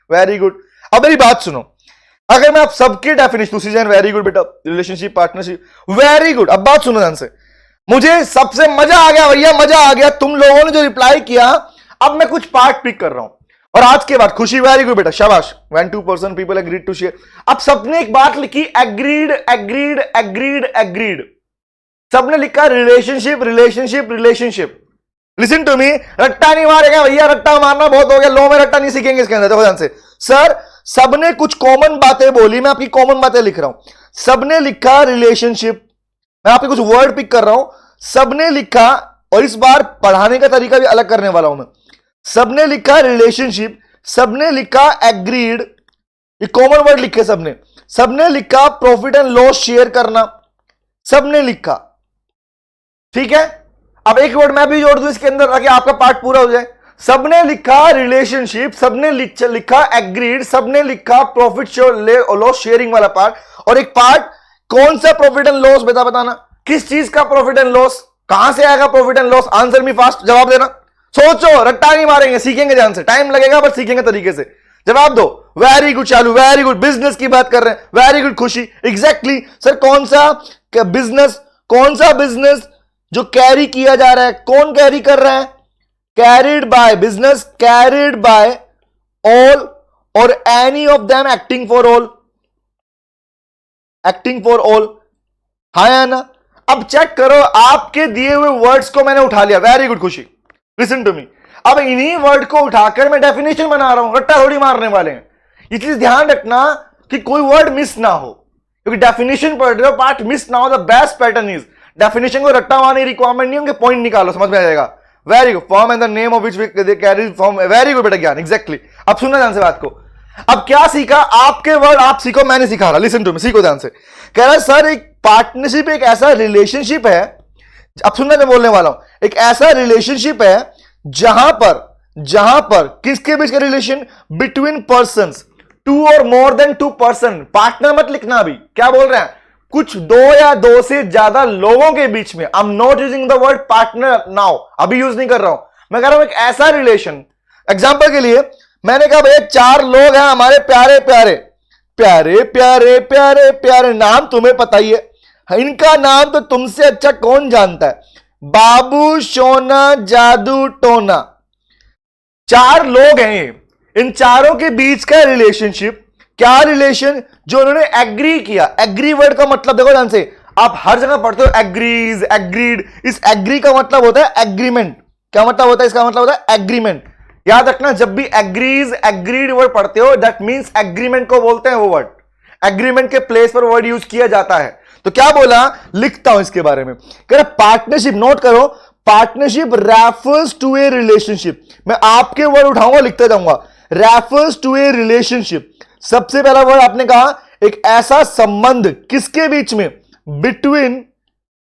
[SPEAKER 1] Very good. अब मेरी बात सुनो, अगर मैं आप सबके डेफिनेशन, वेरी गुड बेटा, रिलेशनशिप, पार्टनरशिप, वेरी गुड। अब बात सुनो ध्यान से, मुझे सबसे मजा आ गया भैया, मजा आ गया तुम लोगों ने जो रिप्लाई किया। अब मैं कुछ पार्ट पिक कर रहा हूं और आज के बाद खुशी, वेरी गुड बेटा, शाबाश। When two person people agreed to share. अब सबने एक बात लिखी, एग्रीड। सबने लिखा रिलेशनशिप। लिसन टू मी, रट्टा नहीं मारेगा भैया, रट्टा मारना बहुत हो गया। लो में रट्टा नहीं सीखेंगे इसके अंदर। देखो ध्यान से सर, सबने कुछ कॉमन बातें बोली, मैं आपकी कॉमन बातें लिख रहा हूं। सबने लिखा रिलेशनशिप, मैं आपके कुछ वर्ड पिक कर रहा हूं। सबने लिखा, और इस बार पढ़ाने का तरीका भी अलग करने वाला हूं मैं। सबने लिखा रिलेशनशिप, सबने लिखा एग्रीड, ये कॉमन वर्ड लिखे सबने। सबने लिखा प्रॉफिट एंड लॉस शेयर करना, सबने लिखा। ठीक है, अब एक वर्ड मैं भी जोड़ दूं इसके अंदर ताकि आपका पार्ट पूरा हो जाए। सबने लिखा रिलेशनशिप, सबने लिखा एग्रीड, सबने लिखा प्रॉफिट लॉस शेयरिंग वाला पार्ट। और एक पार्ट, कौन सा प्रॉफिट एंड लॉस? बताना किस चीज का प्रॉफिट एंड लॉस, कहां से आएगा profit and loss? Answer me fast, जवाब देना। सोचो, रट्टा नहीं मारेंगे, सीखेंगे ध्यान से, टाइम लगेगा पर सीखेंगे तरीके से। जवाब दो। वेरी गुड चालू, वेरी गुड। बिजनेस की बात कर रहे हैं, वेरी गुड खुशी। एग्जैक्टली सर, कौन सा बिजनेस जो कैरी किया जा रहा है? कौन कैरी कर रहा है? Carried by, business carried by all और any of them acting for all. हाँ या ना? अब चेक करो, आपके दिए हुए वर्ड्स को मैंने उठा लिया। वेरी गुड खुशी, लिसन टू मी। अब इन्हीं वर्ड को उठाकर मैं डेफिनेशन बना रहा हूं, रट्टा थोड़ी मारने वाले हैं। इसलिए ध्यान रखना कि कोई वर्ड मिस ना हो, क्योंकि डेफिनेशन पढ़ रहे हो, पार्ट मिस ना हो। The best pattern is definition को रट्टा मारने रिक्वायरमेंट नहीं, उनके पॉइंट निकालो, समझ में आ जाएगा। Very good. Form and the name of which they carry form. Very good बेटा ज्ञान, एग्जैक्टली। अब सुनना ध्यान से बात को। अब क्या सीखा? आपके वर्ड आप सीखो, मैंने सिखा रहा। लिसन टू मी, सीखो ध्यान से। कह रहा है सर, एक पार्टनरशिप एक ऐसा रिलेशनशिप है, अब सुनना मैं बोलने वाला हूं, एक ऐसा रिलेशनशिप है जहां पर किसके बीच का रिलेशन? बिटवीन पर्संस, टू और more than two person. Partner मत लिखना, अभी क्या बोल रहे हैं, कुछ दो या दो से ज्यादा लोगों के बीच में। आई am not using the word partner now, अभी यूज नहीं कर रहा हूं। मैं कह रहा हूं एक ऐसा रिलेशन। एग्जाम्पल के लिए मैंने कहा भैया 4 लोग हैं हमारे प्यारे प्यारे, प्यारे प्यारे प्यारे प्यारे नाम तुम्हें पता ही है, इनका नाम तो तुमसे अच्छा कौन जानता है। बाबू, सोना, जादू, टोना, 4 लोग हैं ये। इन चारों के बीच का रिलेशनशिप, क्या रिलेशन, जो उन्होंने एग्री किया। एग्री वर्ड का मतलब देखो ध्यान से, आप हर जगह पढ़ते हो एग्रीज, एग्रीड। इस एग्री का मतलब होता है एग्रीमेंट। क्या मतलब होता है इसका? मतलब होता है एग्रीमेंट। याद रखना, जब भी एग्रीज, एग्रीड वर्ड पढ़ते हो, दैट मींस एग्रीमेंट को बोलते हैं वो वर्ड। एग्रीमेंट के प्लेस पर वर्ड यूज किया जाता है। तो क्या बोला, लिखता हूं इसके बारे में। कह रहा पार्टनरशिप, नोट करो, partnership refers to a relationship. मैं आपके वर्ड उठाऊंगा, लिखते जाऊंगा। रेफर्स टू ए रिलेशनशिप, सबसे पहला वर्ड आपने कहा एक ऐसा संबंध, किसके बीच में? बिटवीन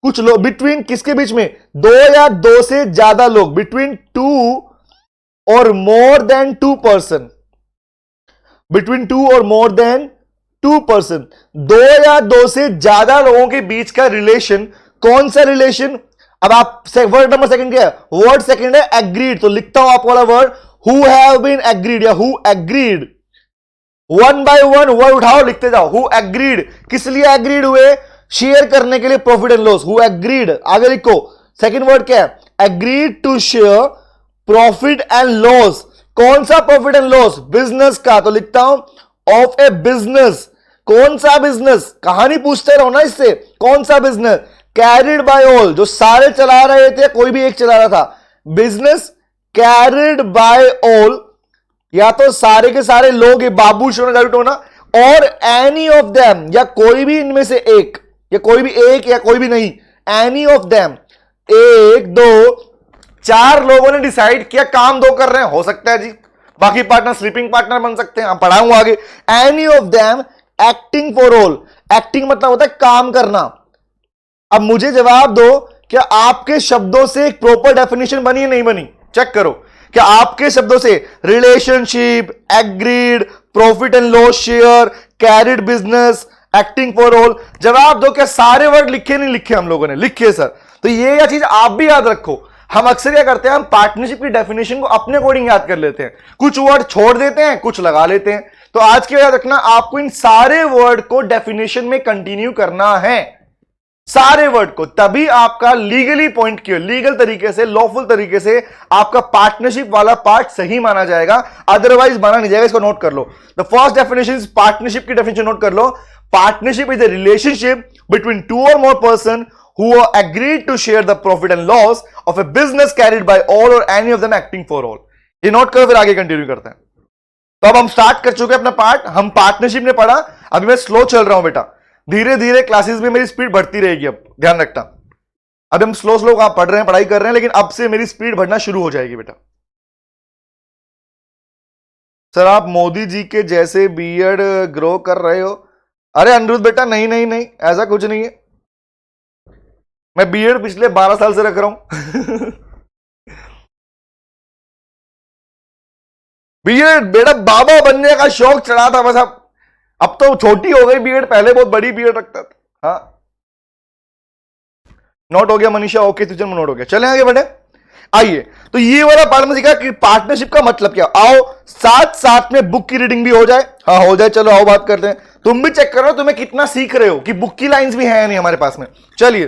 [SPEAKER 1] कुछ लोग। बिटवीन किसके बीच में? 2 या 2 से ज्यादा लोग। बिटवीन 2 और मोर देन 2 पर्सन। बिटवीन 2 और मोर देन 2 पर्सन, 2 या 2 से ज्यादा लोगों के बीच का रिलेशन। कौन सा रिलेशन? अब आप वर्ड नंबर सेकंड क्या है? वर्ड सेकंड है एग्रीड। तो लिखता हूं आपको वाला word, who have been agreed या हु एग्रीड। 1 बाय 1 वर्ड उठाओ, लिखते जाओ। हु एग्रीड, किस लिए एग्रीड हुए? शेयर करने के लिए profit and loss. Who agreed, आगे लिखो। सेकंड वर्ड क्या है? Agreed to share profit and loss. कौन सा प्रॉफिट एंड लॉस? बिजनेस का। तो लिखता हूं ऑफ ए बिजनेस। कौन सा बिजनेस? कहानी पूछते रहो ना इससे, कौन सा बिजनेस? कैरिड बाय ऑल, जो सारे चला रहे थे, कोई भी एक चला रहा था। बिजनेस कैरिड बाय ऑल, या तो सारे के सारे लोग, ये बाबू, सोना, जादू, टोना, और एनी ऑफ देम, या कोई भी इनमें से एक, या कोई भी एक, या कोई भी नहीं, एनी ऑफ देम। 1 2 4 लोगों ने डिसाइड किया काम 2 कर रहे हैं, हो सकता है जी। बाकी पार्टनर स्लीपिंग पार्टनर बन सकते हैं, पढ़ाऊंगा आगे। Any of them acting for all. Acting मतलब होता है काम करना। अब मुझे जवाब दो, क्या आपके शब्दों से एक प्रॉपर डेफिनेशन बनी है, नहीं बनी? चेक करो, क्या आपके शब्दों से relationship, agreed, profit and loss share, carried business, acting for all, जवाब दो। क्या सारे वर्ड लिखे? नहीं लिखे हम लोगों ने, लिखे सर। तो ये चीज आप भी याद रखो। हम अक्सर क्या करते हैं, हम पार्टनरशिप की डेफिनेशन को अपने अकॉर्डिंग याद कर लेते हैं, कुछ वर्ड छोड़ देते हैं, कुछ लगा लेते हैं। तो आज के याद रखना, आपको इन सारे वर्ड को डेफिनेशन में कंटिन्यू करना है, सारे वर्ड को, तभी आपका लीगली पॉइंट क्यों, लीगल तरीके से, लॉफुल तरीके से आपका पार्टनरशिप वाला पार्ट सही माना जाएगा, अदरवाइज माना नहीं जाएगा। इसको नोट कर लो। द फर्स्ट डेफिनेशन, पार्टनरशिप की डेफिनेशन नोट कर लो। Partnership is a relationship between 2 or more person who are agreed to share the profit and loss of a business carried by all or any of them acting for all। ये note करो, फिर आगे continue करते हैं। तो अब हम start कर चुके हैं अपना पार्ट। हम पार्टनरशिप ने पढ़ा, अभी मैं स्लो चल रहा हूं बेटा, धीरे धीरे क्लासेस में मेरी स्पीड बढ़ती रहेगी। अब ध्यान रखना, अब हम स्लो स्लो पढ़ रहे हैं, पढ़ाई कर रहे हैं, लेकिन अब से मेरी स्पीड बढ़ना शुरू हो जाएगी बेटा। सर आप मोदी जी के जैसे बीएड ग्रो कर रहे हो। अरे अनिरुद्ध बेटा, नहीं नहीं नहीं, ऐसा कुछ नहीं है। मैं बीएड पिछले 12 साल से रख रहा हूं। बीएड बेटा बाबा बनने का शौक चढ़ा था बस। अब तो छोटी हो गई बीएड, पहले बहुत बड़ी बीएड रखता था। हाँ नोट हो गया मनीषा, ओके तुझे नोट हो गया। चले आगे बढ़े, आइए। तो ये वाला पार्ट में सीखा कि पार्टनरशिप का मतलब क्या। आओ साथ साथ में बुक की रीडिंग भी हो जाए। हाँ हो जाए, चलो आओ बात करते हैं। तुम भी चेक करो तुम्हें कितना सीख रहे हो, कि बुक की लाइंस भी है नहीं हमारे पास में। चलिए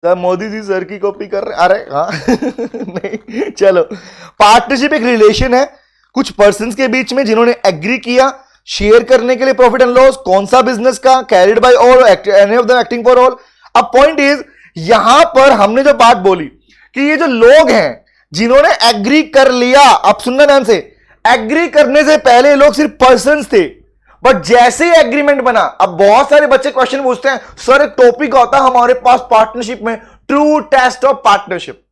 [SPEAKER 1] सर मोदी जी सर की कॉपी कर रहे, अरे हाँ नहीं चलो। पार्टनरशिप एक रिलेशन है कुछ पर्संस के बीच में जिन्होंने एग्री किया शेयर करने के लिए प्रॉफिट एंड लॉस। कौन सा बिजनेस का? Carried by all, any of them acting for all. अब पॉइंट इज, यहां पर हमने जो बात बोली कि ये जो लोग हैं जिन्होंने एग्री कर लिया, अब सुनना ध्यान से, एग्री करने से पहले लोग सिर्फ पर्संस थे, बट जैसे ही एग्रीमेंट बना। अब बहुत सारे बच्चे क्वेश्चन पूछते हैं, सर एक टॉपिक होता है हमारे पास पार्टनरशिप में, ट्रू टेस्ट ऑफ पार्टनरशिप,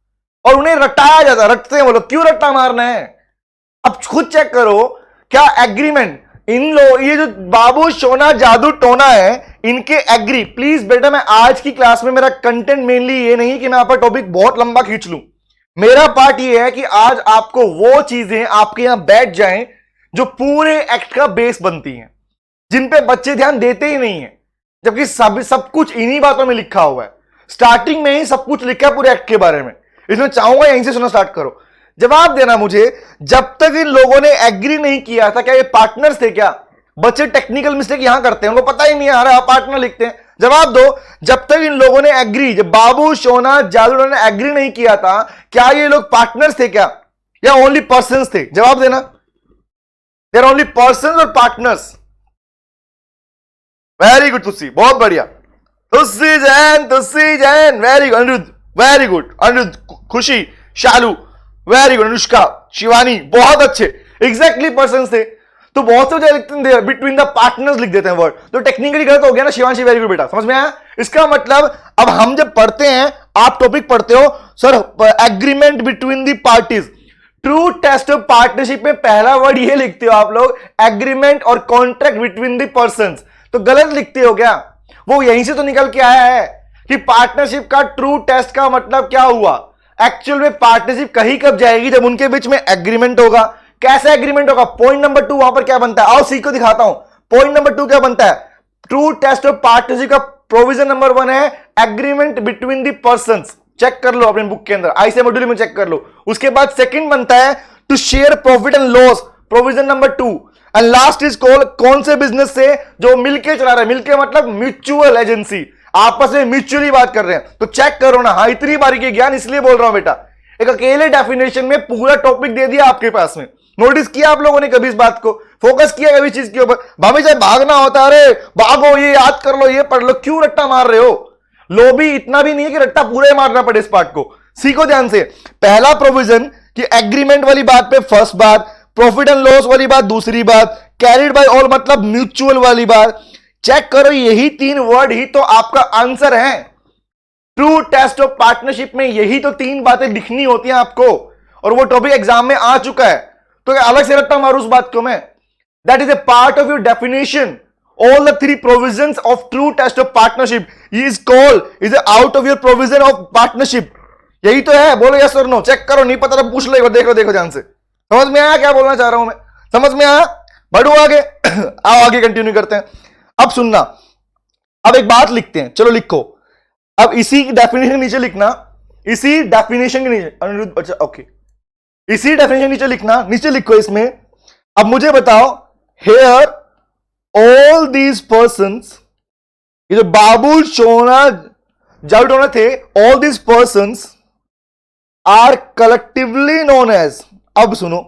[SPEAKER 1] और उन्हें रटाया जाता है। रटते हैं बोलो, क्यों रट्टा मारना है? अब खुद चेक करो, क्या एग्रीमेंट इन लोग, ये जो बाबू, सोना, जादू, टोना है, इनके एग्री। प्लीज बेटा, मैं आज की क्लास में मेरा कंटेंट मेनली ये नहीं कि मैं आपका टॉपिक बहुत लंबा खींच लूं। मेरा पार्ट ये है कि आज आपको वो चीजें आपके यहां बैठ जाएं जो पूरे एक्ट का बेस बनती हैं, जिन पे बच्चे ध्यान देते ही नहीं है, जबकि सब कुछ इन्हीं बातों में लिखा हुआ है। स्टार्टिंग में ही सब कुछ लिखा है पूरे एक्ट के बारे में। इसमें चाहूंगा यहीं से सुनना स्टार्ट करो। जवाब देना मुझे, जब तक इन लोगों ने एग्री नहीं किया था, क्या ये पार्टनर्स थे? क्या बच्चे टेक्निकल मिस्टेक यहां करते हैं, उनको पता ही नहीं है, अरे आप पार्टनर लिखते हैं। जवाब दो, जब तक इन लोगों ने एग्री, जब बाबू, शोना, जादू ने एग्री नहीं किया था, क्या ये लोग पार्टनर्स थे क्या, या ओनली पर्संस थे? जवाब देना। देयर ओनली पर्संस और पार्टनर्स। वेरी गुड तुस्सी, बहुत बढ़िया। Tussi Jain, very good. Aniruddh, very good. Aniruddh, Khushi, Shalu, very good. Anushka, Shivani, बहुत अच्छे। एग्जैक्टली पर्संस थे। तो बहुत से लिखते हैं बिटवीन द पार्टनर्स लिख देते हैं वर्ड, तो टेक्निकली गलत हो गया ना शिवांशी। वेरी गुड बेटा, समझ में आया? इसका मतलब अब हम जब पढ़ते हैं, आप टॉपिक पढ़ते हो sir agreement between the parties, true test of partnership में पहला वर्ड ये लिखते हो आप लोग, एग्रीमेंट और कॉन्ट्रैक्ट बिटवीन द पर्संस, तो गलत लिखते हो क्या? वो यहीं से तो निकल के आया है कि पार्टनरशिप का ट्रू टेस्ट का मतलब क्या हुआ। एक्चुअल में पार्टनरशिप कहीं कब जाएगी, जब उनके बीच में एग्रीमेंट होगा। कैसा एग्रीमेंट होगा? पॉइंट नंबर 2 वहां पर क्या बनता है, आओ सी को दिखाता हूं। पॉइंट नंबर 2 क्या बनता है? ट्रू टेस्ट ऑफ पार्टनरशिप का प्रोविजन नंबर 1 है agreement between the persons. Check कर लो अपने बुक के अंदर, आईसीए मॉड्यूल में चेक कर लो। उसके बाद सेकंड बनता है to share profit and loss, provision number 2। And last is call, कौन से बिजनेस से जो मिलके चला रहा है, मिलके मतलब म्यूचुअल एजेंसी, आपस में म्यूचुअली बात कर रहे हैं। तो चेक करो ना, हाँ इतनी बारीकी ज्ञान इसलिए बोल रहा हूं बेटा, एक अकेले डेफिनेशन में पूरा टॉपिक दे दिया आपके पास में। नोटिस किया आप लोगों ने कभी इस बात को, फोकस किया कभी चीज के ऊपर? भाभी चाहे भागना होता है, अरे भागो, ये याद कर लो, ये पढ़ लो, क्यों रट्टा मार रहे हो? लो भी इतना भी नहीं है कि रट्टा पूरे मारना पड़े। इस पार्ट को सीखो ध्यान से। पहला प्रोविजन कि एग्रीमेंट वाली बात पे फर्स्ट बात, प्रॉफिट एंड लॉस वाली बात दूसरी बात, कैरिड बाय ऑल मतलब म्यूचुअल वाली बात। चेक करो, यही 3 वर्ड ही तो आपका आंसर है। ट्रू टेस्ट ऑफ पार्टनरशिप में यही तो 3 बातें लिखनी होती हैं आपको, और वो टॉपिक एग्जाम में आ चुका है, तो अलग से रट्टा मारू उस बात को मैं? That is a part of your definition. All the 3 provisions of true test of partnership is called is out of your provision of partnership। यही तो है, बोलो यस और नो। चेक करो, नहीं पता तो पूछ लो, देखो देखो ध्यान से। समझ में आया क्या बोलना चाह रहा हूं मैं? समझ में आया? बढ़ो आगे। आओ आगे कंटिन्यू करते हैं। अब सुनना, अब एक बात लिखते हैं, चलो लिखो। अब इसी डेफिनेशन के नीचे लिखना, इसी डेफिनेशन के नीचे, अनिरुद्ध अच्छा ओके, इसी डेफिनेशन नीचे लिखना, नीचे लिखो इसमें। अब मुझे बताओ, हेयर all these persons, ये जो बाबू, शोना, जादू थे, all these persons are collectively known as। अब सुनो,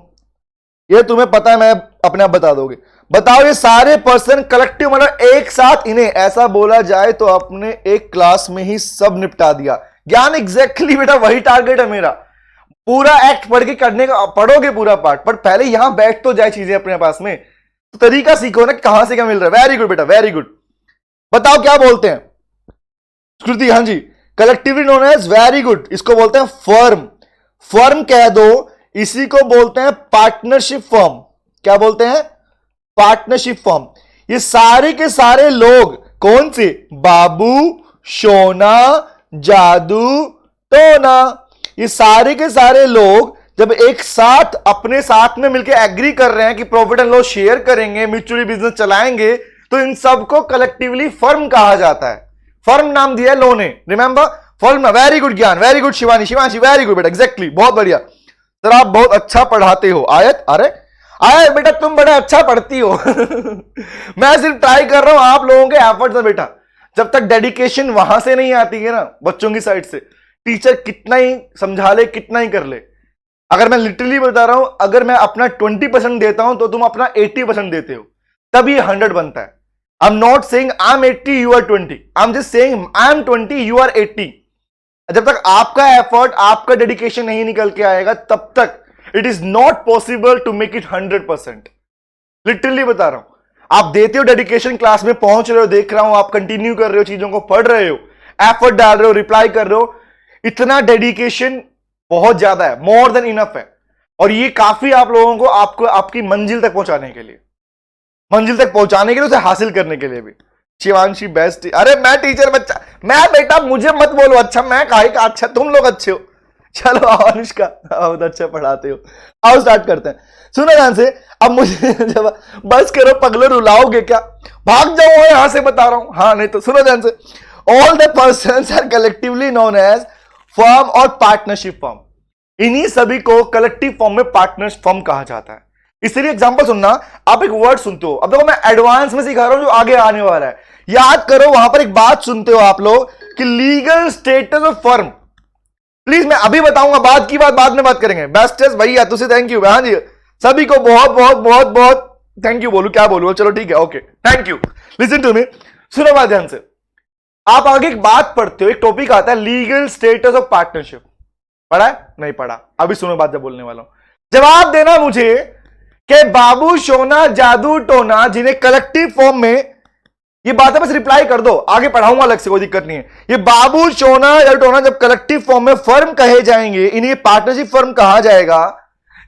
[SPEAKER 1] ये तुम्हें पता है, मैं अपने आप बता दोगे। बताओ, ये सारे पर्सन कलेक्टिव मतलब एक साथ, इन्हें ऐसा बोला जाए तो अपने एक क्लास में ही सब निपटा दिया। ज्ञान एग्जैक्टली बेटा वही टारगेट है मेरा। पूरा एक्ट पढ़ के करने का, पढ़ोगे पूरा पार्ट, पर पहले यहां बैठ तो जाए चीजें अपने पास में, तो तरीका सीखो ना कहां से क्या मिल रहा है। वेरी गुड बेटा, वेरी गुड। बताओ क्या बोलते हैं स्कृति? हाँ जी, collectively known as, very good. इसको बोलते हैं फर्म। फर्म कह दो, इसी को बोलते हैं पार्टनरशिप फर्म। क्या बोलते हैं? Partnership firm. ये सारे के सारे लोग कौन से? बाबू, शोना, जादू, टोना, ये सारे के सारे लोग जब एक साथ अपने साथ में मिलकर एग्री कर रहे हैं कि प्रॉफिट एंड लॉस शेयर करेंगे, म्यूचुअली बिजनेस चलाएंगे, तो इन सबको कलेक्टिवली फर्म कहा जाता है। फर्म नाम दिया लो ने, रिमेंबर फर्म। वेरी गुड ज्ञान, very good Shivani, Shivanshi very good बेटा, एग्जैक्टली, बहुत बढ़िया सर, आप बहुत अच्छा पढ़ाते हो। आयत, अरे आयत बेटा तुम बड़ा अच्छा पढ़ती हो। मैं सिर्फ ट्राई कर रहा हूं आप लोगों के एफर्ट्स में बेटा। जब तक डेडिकेशन वहां से नहीं आती है ना बच्चों की साइड से, टीचर कितना ही समझा ले, कितना ही कर ले, अगर मैं लिटरली बता रहा हूं, अगर मैं अपना 20% देता हूं तो तुम अपना 80% देते हो, तब ये 100 बनता है। I am not saying I am 80 you are 20, I am just saying I am 20 you are 80। जब तक आपका एफर्ट, आपका डेडिकेशन नहीं निकल के आएगा, तब तक it is not possible to make it 100%। Literally बता रहा हूं, आप देते हो डेडिकेशन, क्लास में पहुंच रहे हो, देख रहा हूं, आप कंटिन्यू कर रहे हो, चीजों को पढ़ रहे हो, एफर्ट डाल रहे हो, रिप्लाई कर रहे हो, इतना डेडिकेशन बहुत ज्यादा है, मोर देन इनफ है। और ये काफी आप लोगों को, आपको आपकी मंजिल तक पहुंचाने के लिए, मंजिल तक पहुंचाने के लिए, उसे हासिल करने के लिए भी। शिवांशी बेस्ट, अरे मैं टीचर बच्चा, मैं बेटा मुझे मत बोलो अच्छा, मैं काहे का अच्छा, तुम लोग अच्छे हो। चलो अनुष्का बहुत अच्छा पढ़ाते हो। आओ स्टार्ट करते हैं, सुनो ध्यान से। अब मुझे जब बस करो पगलो, रुलाओगे क्या? भाग जाओ यहां से, बता रहा हूं। हाँ नहीं तो सुनो ध्यान से। All the persons are collectively known as firm और पार्टनरशिप फर्म। इन्हीं सभी को कलेक्टिव फॉर्म में पार्टनर्स फर्म कहा जाता है। इसलिए एग्जांपल सुनना, आप एक वर्ड सुनते हो, अब देखो मैं एडवांस में सिखा रहा हूं जो आगे आने वाला है, याद करो वहां पर एक बात सुनते हो आप लोग कि legal status of firm. Please मैं अभी बताऊंगा, बाद की बात बाद में बात करेंगे। बेस्टेस्ट भैया तुझे थैंक यू, हाँ जी सभी को बहुत बहुत बहुत बहुत थैंक यू बोलू, क्या बोलू, चलो ठीक है okay thank you. Listen to me, सुनो बात ध्यान से। आप आगे एक बात पढ़ते हो, एक टॉपिक आता है लीगल स्टेटस ऑफ पार्टनरशिप, पढ़ा है नहीं पढ़ा? अभी सुनो बात जब बोलने वाला हूं, जवाब देना मुझे कि बाबू सोना जादू टोना जिन्हें कलेक्टिव फॉर्म में, ये बात है बस रिप्लाई कर दो, आगे पढ़ाऊंगा अलग से, कोई दिक्कत नहीं है। ये बाबू सोना या टोना जब कलेक्टिव फॉर्म में फर्म कहे जाएंगे, इन्हें पार्टनरशिप फर्म कहा जाएगा।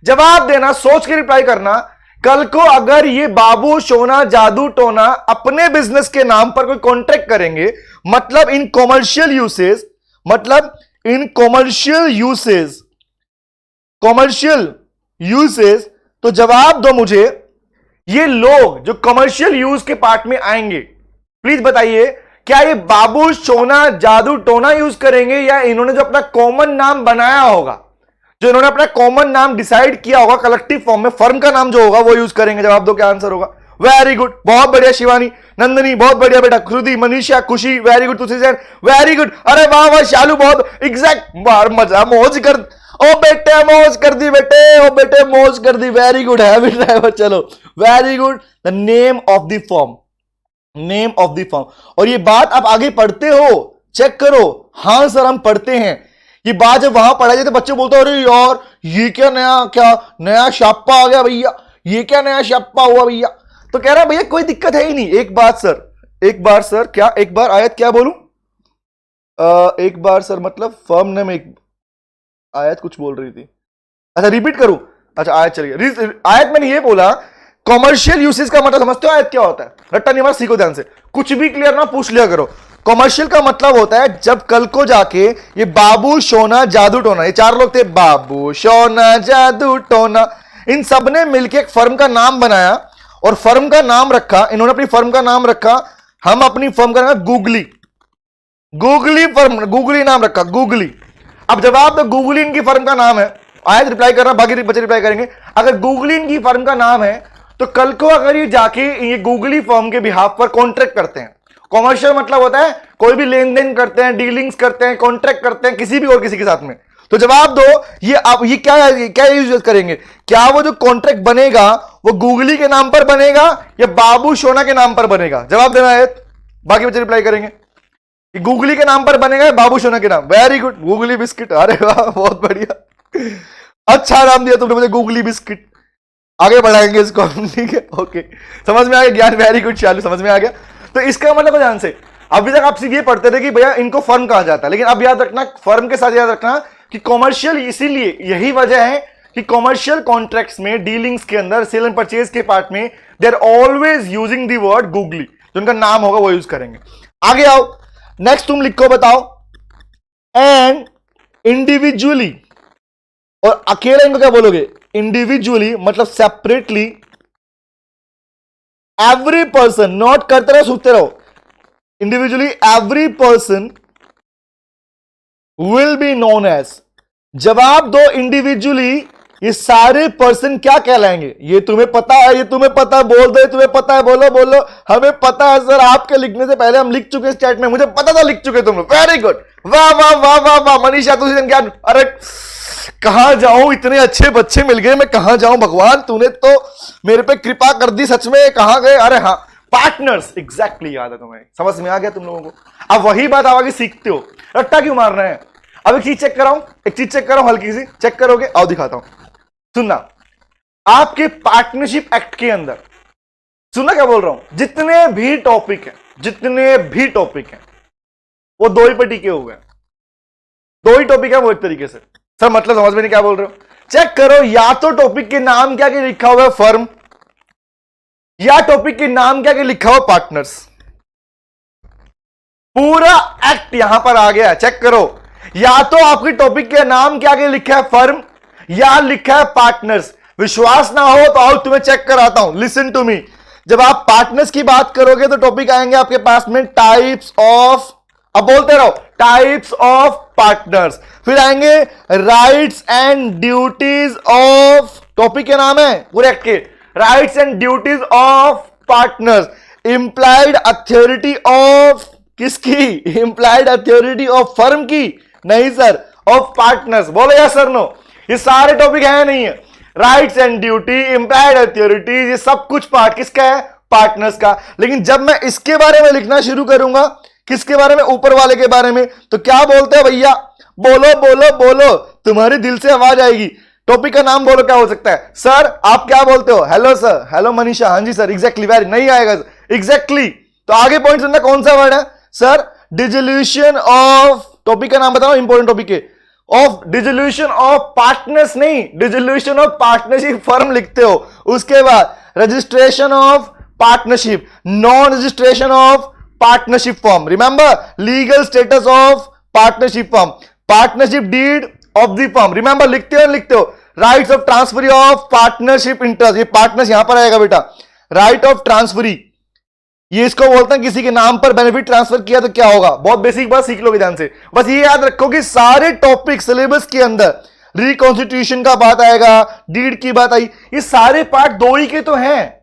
[SPEAKER 1] जवाब देना, सोच के रिप्लाई करना। कल को अगर ये बाबू सोना जादू टोना अपने बिजनेस के नाम पर कोई कॉन्ट्रैक्ट करेंगे, मतलब इन कॉमर्शियल यूसेज, मतलब इन कॉमर्शियल यूसेज, तो जवाब दो मुझे, ये लोग जो कमर्शियल यूज के पार्ट में आएंगे, प्लीज बताइए क्या ये बाबू सोना जादू टोना यूज करेंगे या इन्होंने जो अपना कॉमन नाम बनाया होगा, जो इन्होंने अपना कॉमन नाम डिसाइड किया होगा कलेक्टिव फॉर्म में, फर्म का नाम जो होगा वो यूज करेंगे? जवाब दो, क्या आंसर होगा? वेरी गुड, बहुत बढ़िया शिवानी, नंदनी बहुत बढ़िया बेटा, श्रुति, मनीषा, खुशी वेरी गुड, तुझे वेरी गुड, अरे वाह वाह शालू बहुत एग्जैक्ट, बार मजा मौज कर, ओ बेटे मौज कर दी बेटे, ओ बेटे मौज कर दी, वेरी गुड है ड्राइवर, चलो very good. The name of the form, name of the form. और ये बात आप आगे पढ़ते हो, चेक करो, हाँ सर हम पढ़ते हैं। ये बात जब वहां पढ़ाई जाती है बच्चे बोलते हैं अरे यार ये क्या नया शाप्पा आ गया भैया, ये क्या नया शाप्पा हुआ भैया, तो कह रहा है भैया कोई दिक्कत है ही नहीं। एक बार सर क्या, एक बार आयत क्या बोलूं, एक बार सर मतलब फर्म नेम, एक आयत कुछ बोल रही थी, अच्छा रिपीट करूं, अच्छा आयत चलिए। आयत मैंने ये बोला कॉमर्शियल यूसेज का मतलब समझते हो आयत क्या होता है? रट्टा नहीं मार, सीखो ध्यान से, कुछ भी क्लियर ना पूछ लिया करो। कॉमर्शियल का मतलब होता है जब कल को जाके ये बाबू सोना जादू टोना, ये चार लोग थे, बाबू सोना जादू टोना, इन सब ने मिलकर एक फर्म का नाम बनाया और फर्म का नाम रखा, इन्होंने अपनी फर्म का नाम रखा, हम अपनी फर्म का नाम गूगली, फर्म, गूगली नाम रखा, गूगली। अब जवाब दो, गूगली इनकी फर्म का नाम है, आयत रिप्लाई करना, बाकी बच्चे रिप्लाई करेंगे। अगर गूगली इनकी फर्म का नाम है तो कल को अगर ये जाके ये गूगली फर्म के बिहाफ पर कॉन्ट्रैक्ट करते हैं, कॉमर्शियल मतलब होता है कोई भी लेन देन करते हैं, डीलिंग्स करते हैं, कॉन्ट्रैक्ट करते हैं किसी भी और किसी के साथ में, तो जवाब दो ये आप ये क्या यूज करेंगे? क्या वो जो कॉन्ट्रैक्ट बनेगा वो गूगली के नाम पर बनेगा या बाबू सोना के नाम पर बनेगा? जवाब देना है, बाकी बच्चे रिप्लाई करेंगे। गूगली के नाम पर बनेगा या बाबू सोना के नाम? वेरी गुड, गूगली बिस्किट, अरे वाह बहुत बढ़िया, अच्छा नाम दिया तुमने मुझे, गूगली बिस्किट। आगे बढ़ाएंगे इसको, ठीक है ओके, समझ में आ गया ज्ञान, वेरी गुड शालू, समझ में आ गया। तो इसका मतलब ध्यान से, अभी तक आप सिर्फ ये पढ़ते थे कि भैया इनको फर्म कहा जाता है, लेकिन अब याद रखना, फर्म के साथ याद रखना कि कॉमर्शियल, इसीलिए यही वजह है कि कॉमर्शियल कॉन्ट्रैक्ट्स में, डीलिंग्स के अंदर, सेल एंड परचेज के पार्ट में they are always using the word googly, जो उनका नाम होगा वो यूज करेंगे। आगे आओ, नेक्स्ट तुम लिखो, बताओ एंड इंडिविजुअली, और अकेले इनको क्या बोलोगे? इंडिविजुअली मतलब सेपरेटली, एवरी पर्सन, नोट करते रहो सूखते रहो, individually every person will be known as, जवाब दो इंडिविजुअली ये सारे पर्सन क्या कहलाएंगे? ये तुम्हें पता है, ये तुम्हें पता है, बोल दो तुम्हें पता है, बोलो बोलो, हमें पता है सर, आपके लिखने से पहले हम लिख चुके इस चैट में, मुझे पता था लिख चुके तुम लोग, वेरी गुड, वाह वाह वाह वाह वाह। मनीषा तुझे क्या, अरे कहां जाऊं, इतने अच्छे बच्चे मिल गए, मैं कहां जाऊं भगवान, तूने तो मेरे पे कृपा कर दी सच में, कहां गए? अरे हाँ पार्टनर्स, एग्जैक्टली याद है तुम्हें, समझ में आ गया तुम लोगों को। अब वही बात आप आगे सीखते हो, रट्टा क्यों मार रहे हैं? अब एक चीज चेक कराऊं, एक चीज चेक कराऊं, हल्की सी चेक करोगे, आओ दिखाता हूं, सुनना। आपके पार्टनरशिप एक्ट के अंदर, सुनना क्या बोल रहा हूं, जितने भी टॉपिक हैं वो दो ही पे टिके हुए हैं, दो ही टॉपिक है वो, एक तरीके से। सर मतलब समझ में नहीं क्या बोल रहे हो? चेक करो, या तो टॉपिक के नाम क्या क्या लिखा हुआ है फर्म, या टॉपिक के नाम क्या क्या लिखा हुआ पार्टनर्स, पूरा एक्ट यहां पर आ गया है, चेक करो। या तो आपके टॉपिक के नाम क्या क्या लिखा है फर्म, या लिखा है पार्टनर्स। विश्वास ना हो तो आओ तुम्हें चेक कराता हूं, लिसन टू मी। जब आप पार्टनर्स की बात करोगे तो टॉपिक आएंगे आपके पास में टाइप्स ऑफ अब बोलते रहो टाइप्स ऑफ पार्टनर्स, फिर आएंगे rights and duties of, topic के नाम है पूरे के, rights and duties of partners, implied authority of किसकी, इंप्लाइड अथॉरिटी ऑफ फर्म की, नहीं सर, ऑफ पार्टनर्स। बोलो या सर नो, ये सारे टॉपिक है नहीं है, rights and duty, implied authority, ये सब कुछ पार्ट किसका है, पार्टनर्स का। लेकिन जब मैं इसके बारे में लिखना शुरू करूंगा, किसके बारे में, ऊपर वाले के बारे में, तो क्या बोलते हैं भैया, बोलो बोलो बोलो, तुम्हारे दिल से आवाज आएगी। टॉपिक का नाम बोलो, क्या हो सकता है सर, आप क्या बोलते हो, हेलो सर, हेलो मनीषा, हाँ जी सर, एग्जैक्टली, वेरी नहीं आएगा एग्जैक्टली। तो आगे पॉइंट सुनना, कौन सा वर्ड है सर, डिसोल्यूशन ऑफ, टॉपिक का नाम बताओ, इंपॉर्टेंट टॉपिक है, ऑफ डिसोल्यूशन ऑफ पार्टनर्स, नहीं डिसोल्यूशन ऑफ पार्टनरशिप फर्म लिखते हो। उसके बाद registration of partnership, non registration of partnership firm, remember legal status of partnership firm, partnership deed of the firm, remember लिखते हो rights of transferee of partnership interest, ये partners यहां पर आएगा बेटा, राइट ऑफ ट्रांसफरी, ये इसको बोलते हैं किसी के नाम पर बेनिफिट ट्रांसफर किया तो क्या होगा, बहुत बेसिक बात सीख लोगे ध्यान से। बस ये याद रखो कि सारे टॉपिक सिलेबस के अंदर रिकॉन्स्टिट्यूशन का बात आएगा, डीड की बात आई, ये सारे पार्ट दो ही के तो हैं,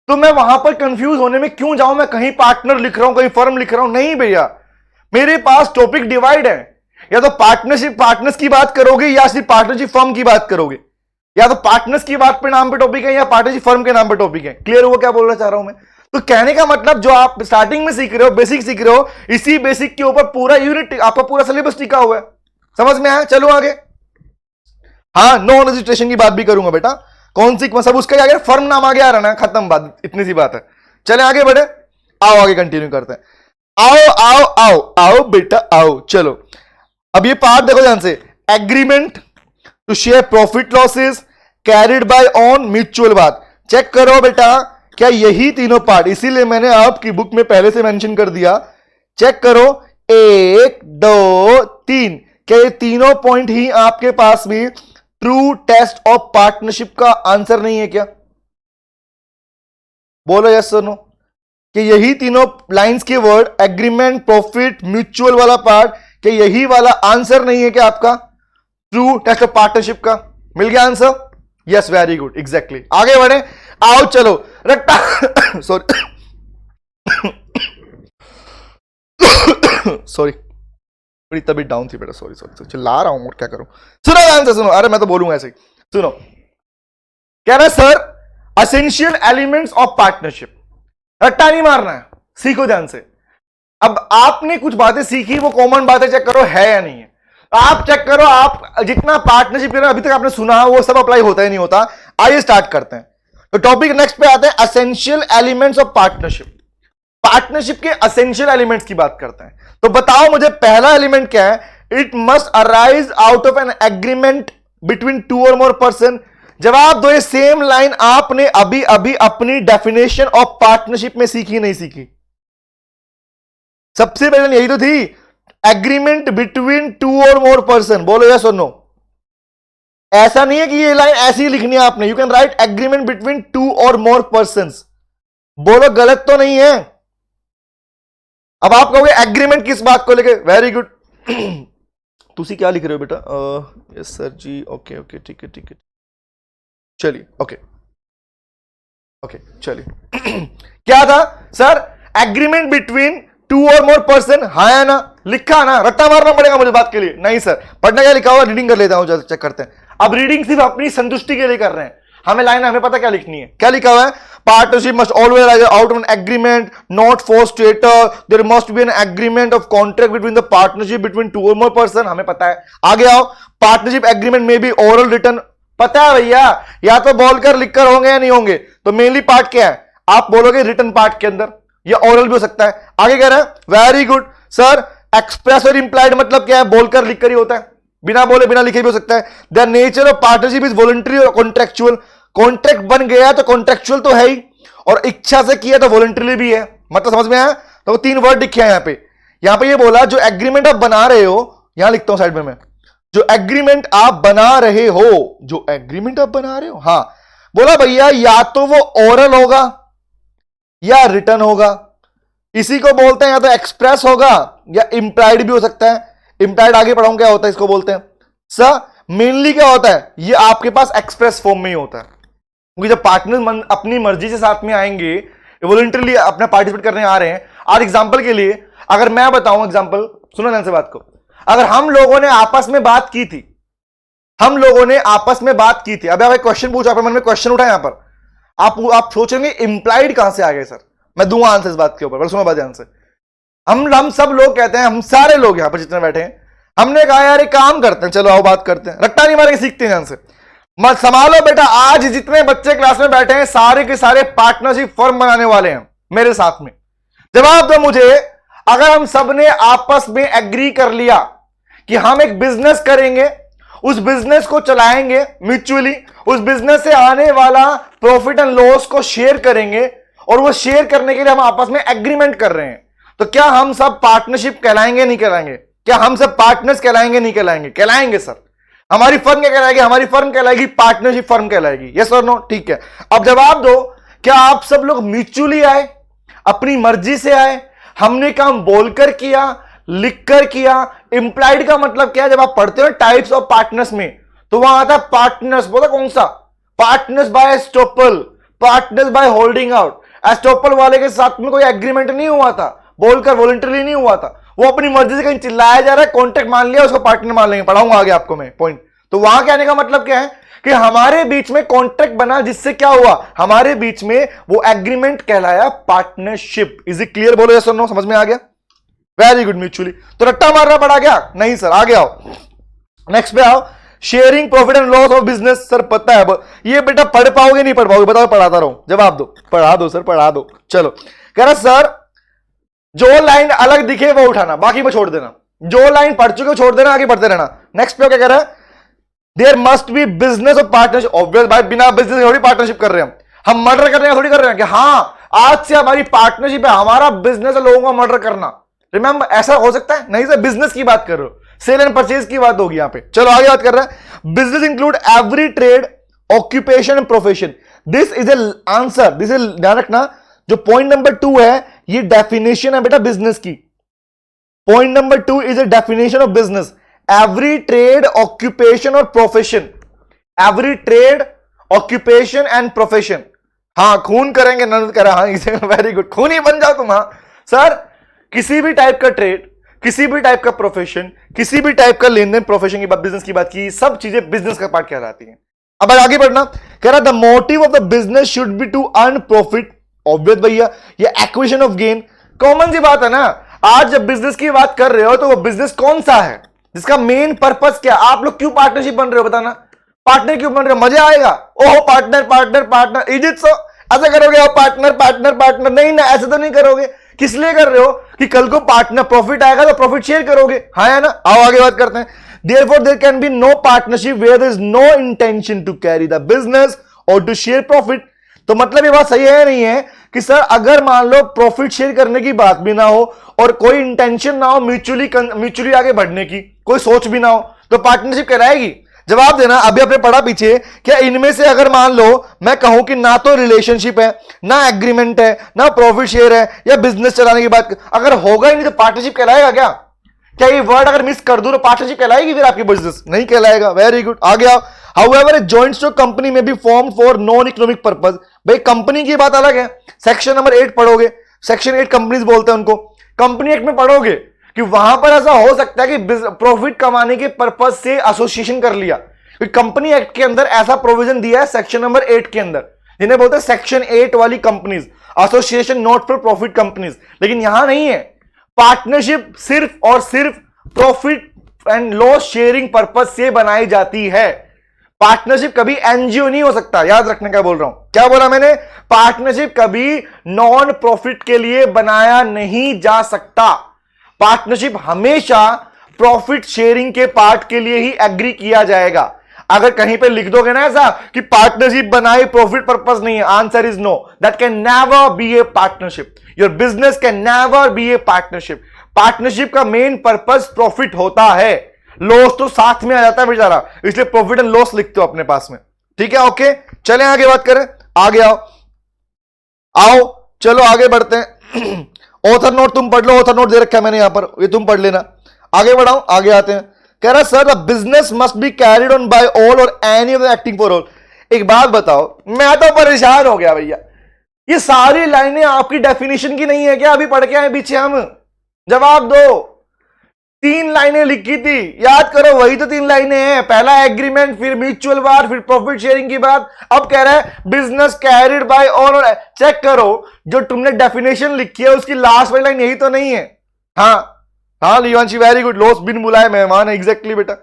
[SPEAKER 1] तो मैं वहां पर कंफ्यूज होने में क्यों जाऊं, मैं कहीं पार्टनर लिख रहा हूं, कहीं फर्म लिख रहा हूं, नहीं भैया, मेरे पास टॉपिक डिवाइड है, या तो पार्टनरशिप पार्टनर्स की बात करोगे या सिर्फ पार्टनरशिप फर्म की बात करोगे, या तो पार्टनर्स की बात पे नाम पे टॉपिक है या पार्टनरशिप फर्म के नाम पे टॉपिक है। क्लियर हुआ क्या बोलना चाह रहा हूं मैं? तो कहने का मतलब जो आप स्टार्टिंग में सीख रहे हो, बेसिक सीख रहे हो, इसी बेसिक के ऊपर पूरा यूनिट, आपका पूरा सिलेबस टिका हुआ है, समझ में आया? चलो आगे। हाँ, नॉन रजिस्ट्रेशन की बात भी करूंगा बेटा, कौन सी सब उसका क्या, फर्म नाम आगे आ रहा ना, खत्म बात, इतनी सी बात है। चले आगे बढ़े, आओ आगे कंटिन्यू करते हैं। आओ आओ आओ आओ बेटा आओ, चलो अब ये पार्ट देखो ध्यान से, agreement to share profit losses carried by on mutual, बात चेक करो बेटा, क्या यही तीनों पार्ट, इसीलिए मैंने आपकी बुक में पहले से मेंशन कर दिया, चेक करो 1 2 3, क्या ये तीनों पॉइंट ही आपके पास में ट्रू टेस्ट ऑफ पार्टनरशिप का आंसर नहीं है क्या? बोलो यस और नो, कि यही तीनों लाइंस के वर्ड, एग्रीमेंट, प्रॉफिट, म्यूचुअल वाला पार्ट, कि यही वाला आंसर नहीं है क्या आपका ट्रू टेस्ट ऑफ पार्टनरशिप का? मिल गया answer? Yes, very good, exactly. आगे बढ़े, आओ चलो रट्टा सॉरी सॉरी, बड़ी तबीयत डाउन थी बेटा, सॉरी सॉरी, चिल्ला रहा हूं और क्या करूं। सुनो ध्यान से सुनो, अरे मैं तो बोलूंगा ऐसे ही, सुनो। कह रहा है sir essential elements of partnership, रट्टा नहीं मारना है, सीखो ध्यान से। अब आपने कुछ बातें सीखी, वो कॉमन बातें चेक करो है या नहीं है, आप चेक करो, आप जितना पार्टनरशिप अभी तक आपने सुना वो सब अप्लाई होता ही नहीं होता। आइए स्टार्ट करते हैं, तो टॉपिक नेक्स्ट पे आते हैं, essential elements of partnership, partnership के एसेंशियल एलिमेंट्स की बात करते हैं। तो बताओ मुझे पहला एलिमेंट क्या है, it must arise out of an agreement between 2 और मोर पर्सन। जवाब दो, ये सेम लाइन आपने अभी अभी अपनी डेफिनेशन ऑफ पार्टनरशिप में सीखी नहीं सीखी? सबसे पहले यही तो थी, एग्रीमेंट बिटवीन 2 और मोर पर्सन। बोलो यस और नो, ऐसा नहीं है कि ये लाइन ऐसी ही लिखनी है आपने, you can write agreement between 2 और मोर पर्सन। बोलो गलत तो नहीं है? अब आप कहोगे एग्रीमेंट किस बात को लेके, वेरी गुड तुसी क्या लिख रहे हो बेटा? यस सर जी, ओके ओके, ठीक है ठीक है, चलिए ओके ओके चलिए क्या था सर, एग्रीमेंट बिटवीन 2 और मोर पर्सन, हाँ या ना? लिखा ना, रट्टा मारना पड़ेगा मुझे बात के लिए? नहीं सर, पढ़ना क्या लिखा हुआ, रीडिंग कर लेता हूं, चेक करते हैं। अब रीडिंग सिर्फ अपनी संतुष्टि के लिए कर रहे हैं, हमें लाइन हमें पता क्या लिखनी है। क्या लिखा हुआ है, partnership must always arise out of an agreement not force status, there must be an agreement of contract between the partnership between 2 और मोर पर्सन, हमें पता है। आगे आओ, पार्टनरशिप एग्रीमेंट में भी ओरल रिटर्न, पता है भैया, या तो बोलकर लिखकर होंगे या नहीं होंगे। तो मेनली पार्ट क्या है, आप बोलोगे रिटर्न पार्ट के अंदर, या ओरल भी हो सकता है। आगे कह रहा है, वेरी गुड सर, एक्सप्रेस और इंप्लाइड मतलब क्या है, बोलकर लिखकर ही होता है, बिना बोले बिना लिखे भी हो सकता है। The nature of partnership is voluntary और कॉन्ट्रेक्चुअल, कॉन्ट्रैक्ट बन गया तो कॉन्ट्रेक्चुअल तो है ही, और इच्छा से किया तो वॉलंटरी भी है। मतलब समझ में आया? तो 3 वर्ड लिखे हैं यहां पे ये बोला जो एग्रीमेंट आप बना रहे हो, यहां लिखता हूं साइड में मैं, जो एग्रीमेंट आप बना रहे हो, जो एग्रीमेंट आप बना रहे हो, हां बोला भैया, या तो वो ओरल होगा या रिटर्न होगा। इसी को बोलते हैं या तो एक्सप्रेस होगा या इंप्लाइड भी हो सकता है। इंप्लाइड आगे पढ़ाऊं क्या होता है, इसको बोलते हैं सर मेनली क्या होता है, ये आपके पास एक्सप्रेस फॉर्म में ही होता है, क्योंकि जब पार्टनर अपनी मर्जी से साथ में आएंगे, वॉलंटरली अपना पार्टिसिपेट करने आ रहे हैं। आज एग्जांपल के लिए अगर मैं बताऊं, एग्जांपल सुनो ध्यान से बात को, अगर हम लोगों ने आपस में बात की थी, हम लोगों ने आपस में बात की थी, अभी आप एक क्वेश्चन पूछा, आपके मन में क्वेश्चन उठा, यहां पर आप सोचेंगे इंप्लाइड कहां से आ गए सर, मैं दूंगा आंसर इस बात के ऊपर, सुनो बात ध्यान से। हम सब लोग कहते हैं, हम सारे लोग यहां पर जितने बैठे हैं, हमने कहा यार एक काम करते हैं, चलो आओ बात करते हैं, रट्टा नहीं मारेंगे, सीखते हैं ध्यान से, मत संभालो बेटा। आज जितने बच्चे क्लास में बैठे हैं सारे के सारे पार्टनरशिप फर्म बनाने वाले हैं मेरे साथ में। जवाब दो मुझे, अगर हम सब ने आपस में एग्री कर लिया कि हम एक बिजनेस करेंगे, उस बिजनेस को चलाएंगे म्यूचुअली, उस बिजनेस से आने वाला प्रॉफिट एंड लॉस को शेयर करेंगे, और वो शेयर करने के लिए हम आपस में एग्रीमेंट कर रहे हैं, तो क्या हम सब पार्टनरशिप कहलाएंगे नहीं कहलाएंगे? क्या हम सब पार्टनर्स कहलाएंगे नहीं कहलाएंगे? कहलाएंगे सर। हमारी फर्म क्या कहलाएगी? हमारी फर्म कहलाएगी पार्टनरशिप फर्म कहलाएगी। यस और नो? ठीक है, अब जवाब दो, क्या आप सब लोग म्यूचुअली आए, अपनी मर्जी से आए, हमने काम बोलकर किया, लिखकर किया? इंप्लाइड का मतलब क्या है, जब आप पढ़ते हो टाइप्स ऑफ पार्टनर्स में, तो वहां आता है पार्टनर्स, बोला कौन सा? Partners by estoppel, partners by holding out. Estoppel वाले के साथ में कोई एग्रीमेंट नहीं हुआ था, बोलकर वॉलंटरी नहीं हुआ था, वो अपनी मर्जी से कहीं चिल्लाया जा रहा है, कॉन्ट्रैक्ट मान लिया, उसको पार्टनर मान लेंगे। पढ़ाऊंगा आगे आपको मैं पॉइंट। तो वहां कहने का मतलब क्या है कि हमारे बीच में कॉन्ट्रैक्ट बना, जिससे क्या हुआ, हमारे बीच में वो एग्रीमेंट कहलाया पार्टनरशिप। Is it clear? बोलो यस और नो, समझ में आ गया? Very good. म्यूचुअली तो रट्टा मारना पड़ा क्या? नहीं सर। आगे आओ, नेक्स्ट पे आओ, sharing profit and loss of business. Sir पता है ये बेटा, पढ़ पाओगे नहीं पढ़ पाओगे? बताओ, पढ़ाता रहूं? जवाब दो। पढ़ा दो सर, पढ़ा दो। चलो, कह रहा सर जो लाइन अलग दिखे वो उठाना, बाकी वो छोड़ देना। जो लाइन पढ़ चुके हो छोड़ देना, आगे बढ़ते रहना। नेक्स्ट पे क्या कह रहा है, देयर मस्ट बी बिजनेस और पार्टनरशिप। ऑब्वियस भाई, बिना बिजनेस थोड़ी पार्टनरशिप कर रहे हैं हम मर्डर कर रहे हैं थोड़ी कर रहे हैं कि हाँ आज से हमारी पार्टनरशिप है, हमारा बिजनेस है लोगों को मर्डर करना। रिमेंबर, ऐसा हो सकता है? नहीं सर, बिजनेस की बात कर रहे हो, सेल एंड परचेज की बात होगी यहां पे। चलो आगे बात कर रहा है, business include every trade, occupation and profession. This is A answer, this is, ध्यान रखना, जो पॉइंट नंबर 2 है ये डेफिनेशन है बेटा बिजनेस की। Point number 2 is a definition of business, every trade, occupation और profession. Every trade, occupation and profession. हाँ, खून करेंगे नंद करा, हाँ इसे, वेरी गुड, खून ही बन जाओ तुम। हाँ सर, किसी भी टाइप का ट्रेड, किसी भी टाइप का प्रोफेशन, किसी भी टाइप का लेन देन, प्रोफेशन की बात, बिजनेस की बात की, सब चीजें बिजनेस का पार्ट कहलाती हैं। अब आगे बढ़ना, कह रहा the motive of the business should be to earn profit. Obvious भैया, ये एक्विजिशन ऑफ गेन, कॉमन सी बात है ना। आज जब बिजनेस की बात कर रहे हो तो वो बिजनेस कौन सा है जिसका मेन पर्पस क्या? आप लोग क्यों पार्टनरशिप बन रहे हो बताना? पार्टनर क्यों बन रहे हो? मजा आएगा, ओहो partner partner partner, is it so? ऐसा करोगे आप, पार्टनर पार्टनर पार्टनर? नहीं ना, ऐसे तो नहीं करोगे। किस लिए कर रहे हो कि कल को पार्टनर प्रॉफिट आएगा तो प्रॉफिट शेयर करोगे, हाँ है ना? आओ आगे बात करते हैं। Therefore there can be no partnership where there is no intention to carry the business or to share profit। तो मतलब ये बात सही है नहीं है कि सर अगर मान लो प्रॉफिट शेयर करने की बात भी ना हो और कोई इंटेंशन ना हो म्यूचुअली आगे बढ़ने की, कोई सोच भी ना हो, तो पार्टनरशिप कहलाएगी? जवाब देना। अभी आपने पढ़ा पीछे, क्या इनमें से अगर मान लो मैं कहूं कि ना तो रिलेशनशिप है, ना एग्रीमेंट है, ना प्रॉफिट शेयर है, या बिजनेस चलाने की बात, अगर होगा ही नहीं तो पार्टनरशिप कहलाएगा क्या? क्या ये वर्ड अगर मिस कर दूं तो पार्टनरशिप कहलाएगी फिर आपकी? बिजनेस नहीं कहलाएगा। वेरी गुड, आ गया। However a joint stock company में be form for non economic purpose. भाई कंपनी की बात अलग है, सेक्शन नंबर 8 पढ़ोगे, सेक्शन 8 कंपनीज बोलते हैं उनको, कंपनी एक्ट में पढ़ोगे कि वहां पर ऐसा हो सकता है कि प्रॉफिट कमाने के पर्पज से एसोसिएशन कर लिया। कंपनी एक्ट के अंदर ऐसा प्रोविजन दिया है सेक्शन नंबर 8 के अंदर, जिन्हें बोलते हैं सेक्शन 8 वाली companies, association not for profit companies. लेकिन यहां नहीं है, पार्टनरशिप सिर्फ और सिर्फ profit and loss sharing purpose से बनाई जाती है। पार्टनरशिप कभी एनजीओ नहीं हो सकता, याद रखने का बोल रहा हूं। क्या बोला मैंने? पार्टनरशिप कभी नॉन प्रॉफिट के लिए बनाया नहीं जा सकता। पार्टनरशिप हमेशा प्रॉफिट शेयरिंग के पार्ट के लिए ही एग्री किया जाएगा। अगर कहीं पे लिख दोगे ना ऐसा कि पार्टनरशिप बनाई प्रॉफिट पर्पस नहीं है, answer is no, that can never be a partnership. Your business can never be a partnership. Partnership का मेन पर्पस प्रॉफिट होता है, लॉस तो साथ में आ जाता है बेचारा, इसलिए प्रॉफिट एंड लॉस लिखते हो अपने पास में। ठीक है, ओके, चलें आगे बात करें। आगे आओ, चलो आगे बढ़ते हैं। ऑथर नोट तुम पढ़ लो, ऑथर नोट दे रखा है मैंने यहां पर, ये तुम पढ़ लेना। आगे बढ़ाऊं, आगे आते हैं। कह रहा sir the business must be carried on by all और any of the acting for all. एक बात बताओ, मैं तो परेशान हो गया भैया, ये सारी लाइनें आपकी डेफिनेशन की नहीं है क्या? अभी पढ़ के आए पीछे हम, जवाब दो। 3 लाइनें लिखी थी, याद करो, वही तो 3 लाइनें हैं। पहला एग्रीमेंट, फिर म्यूचुअल वार, फिर प्रॉफिट शेयरिंग की बात। अब कह रहा है business carried by all. Check करो जो तुमने डेफिनेशन लिखी है उसकी लास्ट वाली लाइन यही तो नहीं है? हाँ लिवांशी, वेरी गुड। लोस बिन बुलाए मेहमान है, एग्जैक्टली बेटा।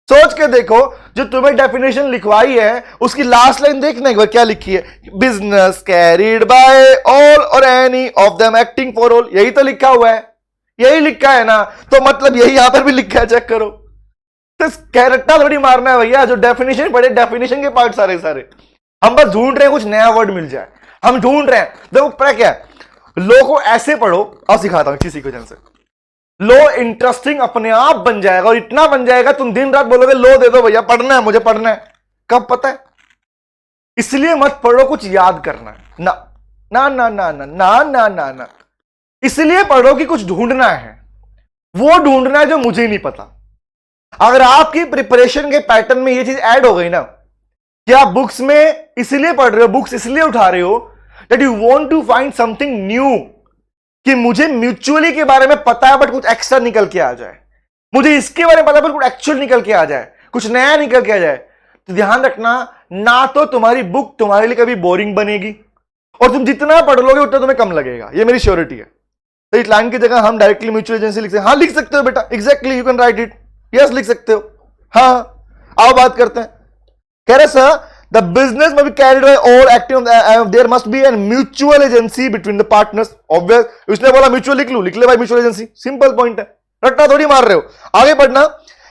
[SPEAKER 1] सोच के देखो, जो तुम्हें डेफिनेशन लिखवाई है उसकी लास्ट लाइन देखना एक बार क्या लिखी है, बिजनेस कैरिड बाय ऑल और any of them acting for all. यही तो लिखा हुआ है, यही लिखा है ना, तो मतलब यही यहां पर भी लिखा है। चेक करो, तो कैरेक्टर थोड़ी मारना है भैया। जो डेफिनेशन पढ़े, डेफिनेशन के पार्ट सारे हम बस ढूंढ रहे हैं कुछ नया वर्ड मिल जाए, हम ढूंढ रहे हैं। देखो पता क्या है, लो को ऐसे पढ़ो, अब सिखाता हूं किसी को से। लो इंटरेस्टिंग अपने आप बन जाएगा, और इतना बन जाएगा तुम दिन रात बोलोगे लो दे दो भैया, पढ़ना है मुझे, पढ़ना है। कब पता है? इसलिए मत पढ़ो कुछ याद करना है ना, ना ना ना ना ना ना ना ना, इसलिए पढ़ो कि कुछ ढूंढना है, वो ढूंढना है जो मुझे नहीं पता। अगर आपकी प्रिपरेशन के पैटर्न में ये चीज ऐड हो गई ना कि आप बुक्स में इसलिए पढ़ रहे हो, बुक्स इसलिए उठा रहे हो that you want to find something new, कि मुझे म्यूचुअली के बारे में पता है बट कुछ एक्स्ट्रा निकल के आ जाए, मुझे इसके बारे में पता है बट कुछ एक्चुअल निकल के आ जाए, कुछ नया निकल के आ जाए, तो ध्यान रखना, ना तो तुम्हारी बुक तुम्हारे लिए कभी बोरिंग बनेगी, और तुम जितना पढ़ लोगे उतना तुम्हें कम लगेगा, ये मेरी श्योरिटी है। तो इस लाइन की जगह हम डायरेक्टली म्यूचुअल एजेंसी लिख सकते हैं। हाँ लिख सकते हो बेटा, exactly, you can write it, yes लिख सकते हो। हाँ आओ बात करते हैं। कह रहे sir the business may be carried by all acting, there must be an mutual agency between the partners. Obvious, उसने बोला म्यूचुअल लिख लू, लिख ले भाई म्यूचुअल एजेंसी, सिंपल पॉइंट है, रट्टा थोड़ी मार रहे हो। आगे बढ़ना,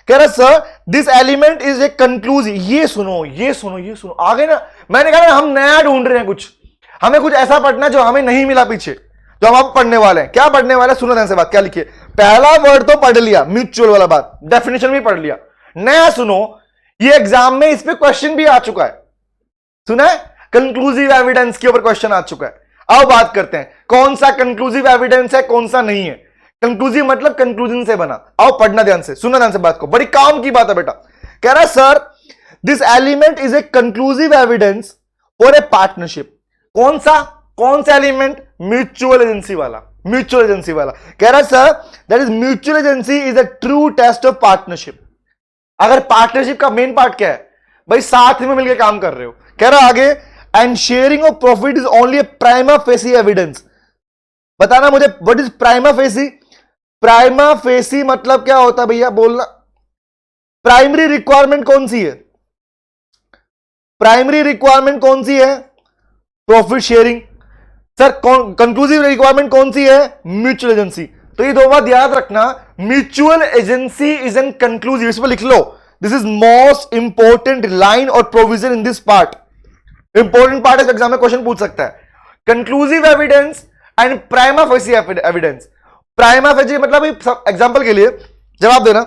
[SPEAKER 1] कह रहे sir this element is a conclusive. ये सुनो ये सुनो ये सुनो, आगे ना मैंने कहा ना हम नया ढूंढ रहे हैं, कुछ हमें कुछ ऐसा पढ़ना जो हमें नहीं मिला पीछे, जो हम अब पढ़ने वाले हैं। क्या पढ़ने वाले? सुनो ध्यान से बात, क्या लिखिए। पहला वर्ड तो पढ़ लिया, म्यूचुअल वाला बात, डेफिनेशन भी पढ़ लिया। नया सुनो, ये एग्जाम में इस पे क्वेश्चन भी आ चुका है, सुना है? कंक्लूसिव एविडेंस के ऊपर क्वेश्चन आ चुका है। अब बात करते हैं कौन सा कंक्लूसिव एविडेंस है, कौन सा नहीं है। कंक्लूसिव मतलब कंक्लूजन से बना। आओ पढ़ना ध्यान से, सुनना ध्यान से बात को, बड़ी काम की बात है बेटा। कह रहा है sir this element is a conclusive evidence for a partnership. कौन सा एलिमेंट? म्यूचुअल एजेंसी वाला, म्यूचुअल एजेंसी वाला। कह रहा है sir that is mutual agency is a true test of partnership. अगर पार्टनरशिप का मेन पार्ट क्या है भाई, साथ में मिलकर काम कर रहे हो। कह रहा आगे and sharing of profit is only A prima facie evidence. बताना मुझे what is prima facie? Prima facie मतलब क्या होता है भैया, बोलना। प्राइमरी रिक्वायरमेंट कौन सी है? प्राइमरी रिक्वायरमेंट कौन सी है? Profit sharing. Sir conclusive requirement कौन सी है? Mutual agency. तो ये 2 बात याद रखना, mutual agency is an conclusive. इस पर लिख लो, this is most important line और provision in this part. Important part है, एग्जाम में क्वेश्चन पूछ सकता है। Conclusive evidence and prima facie evidence. Prima facie मतलब एग्जांपल के लिए जवाब देना,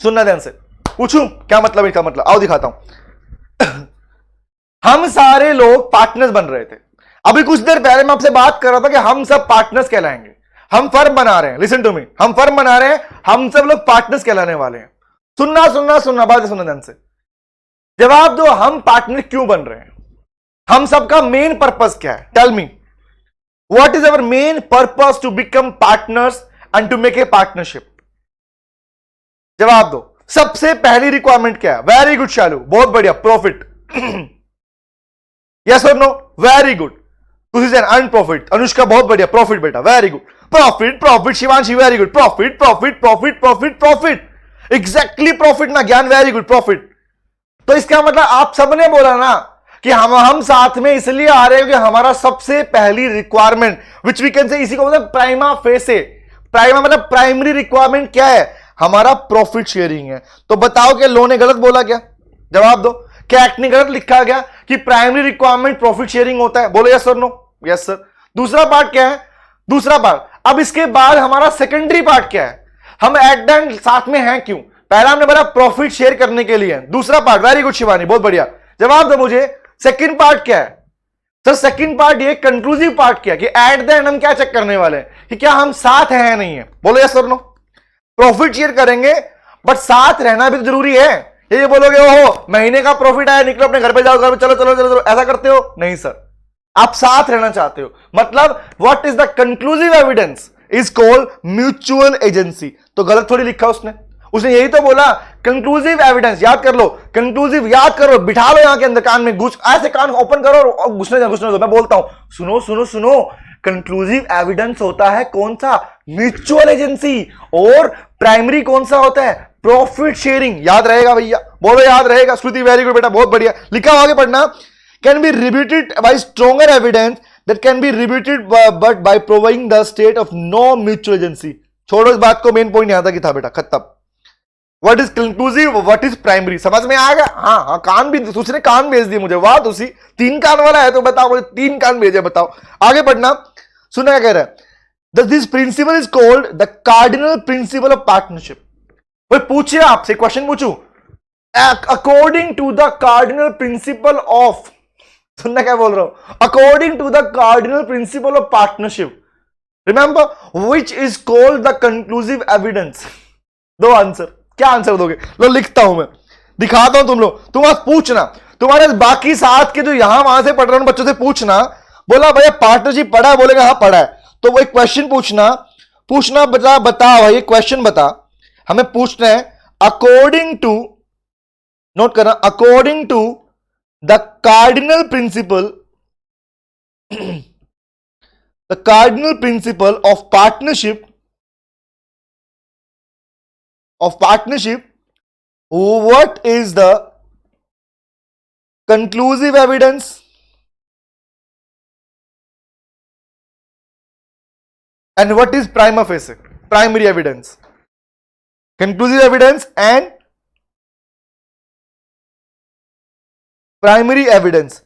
[SPEAKER 1] सुनना ध्यान से। पूछूं क्या मतलब इसका? मतलब आओ दिखाता हूं। हम सारे लोग पार्टनर्स बन रहे थे। अभी कुछ देर पहले मैं आपसे बात कर रहा था कि हम सब पार्टनर्स कहलाएंगे, हम फर्म बना रहे हैं। लिसन टू मी, हम फर्म बना रहे हैं, हम सब लोग पार्टनर्स कहलाने वाले हैं। सुनना सुनना सुनना, बात सुनना ध्यान से। जवाब दो, हम पार्टनर क्यों बन रहे हैं? हम सबका मेन पर्पस क्या है? Tell me what is our main purpose to become partners and to make a partnership? जवाब दो। सबसे पहली रिक्वायरमेंट क्या है? वेरी गुड शालू, बहुत बढ़िया, प्रॉफिट। यस और no? Very good. This is an earn profit. Anushka बहुत बढ़िया, प्रॉफिट बेटा, very good. Profit profit, Shivanshi very good, profit profit profit profit profit, exactly profit ना, ज्ञान वेरी गुड, प्रॉफिट। तो इसका मतलब आप सबने बोला ना कि हम साथ में इसलिए आ रहे हैं कि हमारा सबसे पहली requirement which we can say, इसी को मतलब प्राइमा फेसे। प्राइमा मतलब प्राइमरी रिक्वायरमेंट क्या है? हमारा प्रॉफिट शेयरिंग है। तो बताओ कि लो ने गलत बोला क्या? जवाब दो। क्या एक्ट ने गलत लिखा गया कि प्राइमरी रिक्वायरमेंट प्रॉफिट शेयरिंग होता है? बोलो यस और नो? Yes sir. दूसरा पार्ट क्या है? दूसरा पार्ट, अब इसके बाद हमारा सेकेंडरी पार्ट क्या है? हम एट द एंड साथ में हैं क्यों? पहला हमने बोला प्रॉफिट शेयर करने के लिए। दूसरा पार्ट, वेरी गुड शिवानी, बहुत बढ़िया। जवाब दो मुझे, सेकंड पार्ट क्या है? सर सेकंड पार्ट ये कंक्लूसिव पार्ट क्या है कि एट द एंड हम क्या चेक करने वाले हैं कि क्या हम साथ हैं या नहीं है, बोलो यस और नो। प्रॉफिट शेयर करेंगे बट साथ रहना भी तो जरूरी है। ये बोलोगे ओहो महीने का प्रॉफिट आया, निकलो अपने घर पे जाओ, घर पे चलो चलो चलो चलो, ऐसा करते हो? नहीं सर, आप साथ रहना चाहते हो। मतलब what is the conclusive evidence is called mutual agency. तो गलत थोड़ी लिखा उसने, उसने यही तो बोला कंक्लूसिव एविडेंस। याद कर लो, कंक्लूसिव याद करो, बिठा लो यहां के अंदर, कान में घुस, ऐसे कान ओपन करो और घुसने दो। मैं बोलता हूं, सुनो सुनो सुनो, कंक्लूसिव एविडेंस होता है कौन सा? Mutual agency. और प्राइमरी कौन सा होता है? Profit sharing. याद रहेगा भैया, बोलो याद रहेगा। श्रुति वेरी गुड बेटा, बहुत बढ़िया लिखा, आगे पढ़ना। Can be rebutted by stronger evidence that can be rebutted but by providing the state of no mutual agency. छोड़ो इस बात को, मेन पॉइंट यहां तक था बेटा, खत्म। What is conclusive, what is primary, समझ में आ गया? हाँ हाँ, कान भी दूसरे कान भेज दिए मुझे, वाह तुसी 3 कान वाला है तो बताओ, मुझे 3 कान भेजे, बताओ। आगे पढ़ना, सुना क्या कह रहा है? This principle is called the cardinal principle of partnership. कोई पूछे आपसे, क्वेश्चन पूछूं, according to the cardinal principle of, सुनना क्या बोल रहा हूं, according to the cardinal principle of partnership, remember which is called the conclusive evidence. दो आंसर, क्या आंसर दोगे? लो लिखता हूं मैं, दिखाता हूं तुम लोग, तुम आज पूछना, तुम्हारे बाकी साथ के जो यहां वहां से पढ़ रहे हैं बच्चों से पूछना, बोला भैया पार्टनरशिप पढ़ा है, बोलेगा हाँ पढ़ा है, तो वो एक क्वेश्चन पूछना बता भाई, क्वेश्चन बता, हमें पूछना है अकॉर्डिंग टू, नोट करना, according to the cardinal principle of partnership what is the conclusive evidence and what is prima facie, primary evidence, conclusive evidence and primary evidence।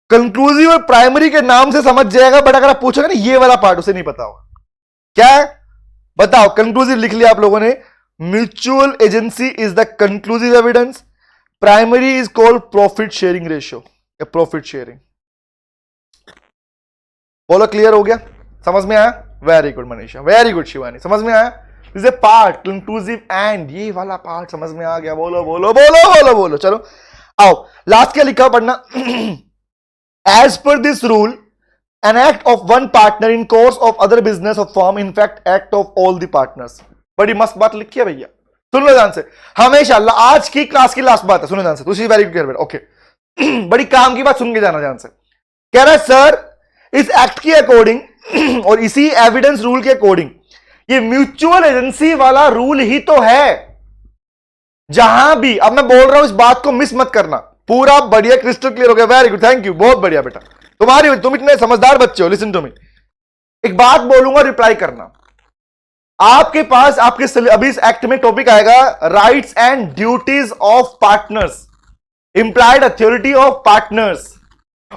[SPEAKER 1] Conclusive और प्राइमरी के नाम से समझ जाएगा, बट अगर आप पूछोगे ना ये वाला पार्ट, उसे नहीं पता होगा क्या है, बताओ। कंक्लूसिव लिख लिया आप लोगों ने, mutual agency is the conclusive evidence, primary is called profit sharing ratio या प्रॉफिट शेयरिंग। बोलो क्लियर हो गया, समझ में आया? Very good Manisha, very good Shivani, समझ में आया? Is a part conclusive and ये वाला पार्ट समझ में आ गया? बोलो बोलो बोलो बोलो बोलो। चलो आओ, लास्ट क्या लिखा पढ़ना। As per this rule an act of one partner in course of other business of firm in fact act of all the partners। बड़ी मस्त बात लिखी है भैया, सुन लो ध्यान से, हमेशा आज की क्लास की लास्ट बात है, सुनो ध्यान से, तुझे वेरी गुड, ओके। बड़ी काम की बात सुन के जाना ध्यान से। कह रहा है सर इस एक्ट के अकॉर्डिंग और इसी एविडेंस रूल के अकॉर्डिंग ये म्यूचुअल एजेंसी वाला रूल ही तो है। जहां भी, अब मैं बोल रहा हूं इस बात को मिस मत करना, पूरा बढ़िया क्रिस्टल क्लियर हो गया, वेरी गुड, थैंक यू, बहुत बढ़िया बेटा, तुम इतने समझदार बच्चे हो। लिसन टू मी, एक बात बोलूंगा, रिप्लाई करना। आपके पास अभी इस एक्ट में टॉपिक आएगा rights and duties of partners, implied authority of partners.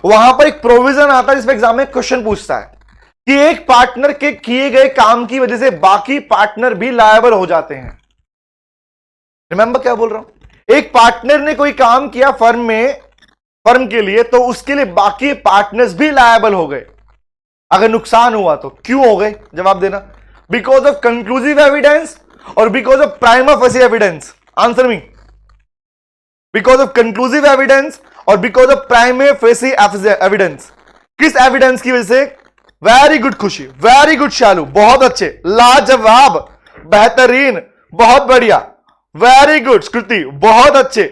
[SPEAKER 1] वहां पर एक प्रोविजन आता है जिसमें एग्जाम में क्वेश्चन पूछता है कि एक पार्टनर के किए गए काम की वजह से बाकी पार्टनर भी लायबल हो जाते हैं। रिमेंबर क्या बोल रहा हूं, एक पार्टनर ने कोई काम किया फर्म के लिए, तो उसके लिए बाकी पार्टनर्स भी लायबल हो गए अगर नुकसान हुआ तो। क्यों हो गए, जवाब देना। बिकॉज ऑफ कंक्लूसिव एविडेंस और because of prima facie evidence. Answer me, because of conclusive evidence और because of prima facie evidence. किस एविडेंस की वजह से? Very good Khushi, very good Shalu, बहुत अच्छे, लाजवाब, बेहतरीन, बहुत बढ़िया, वेरी गुड स्कृति, बहुत अच्छे,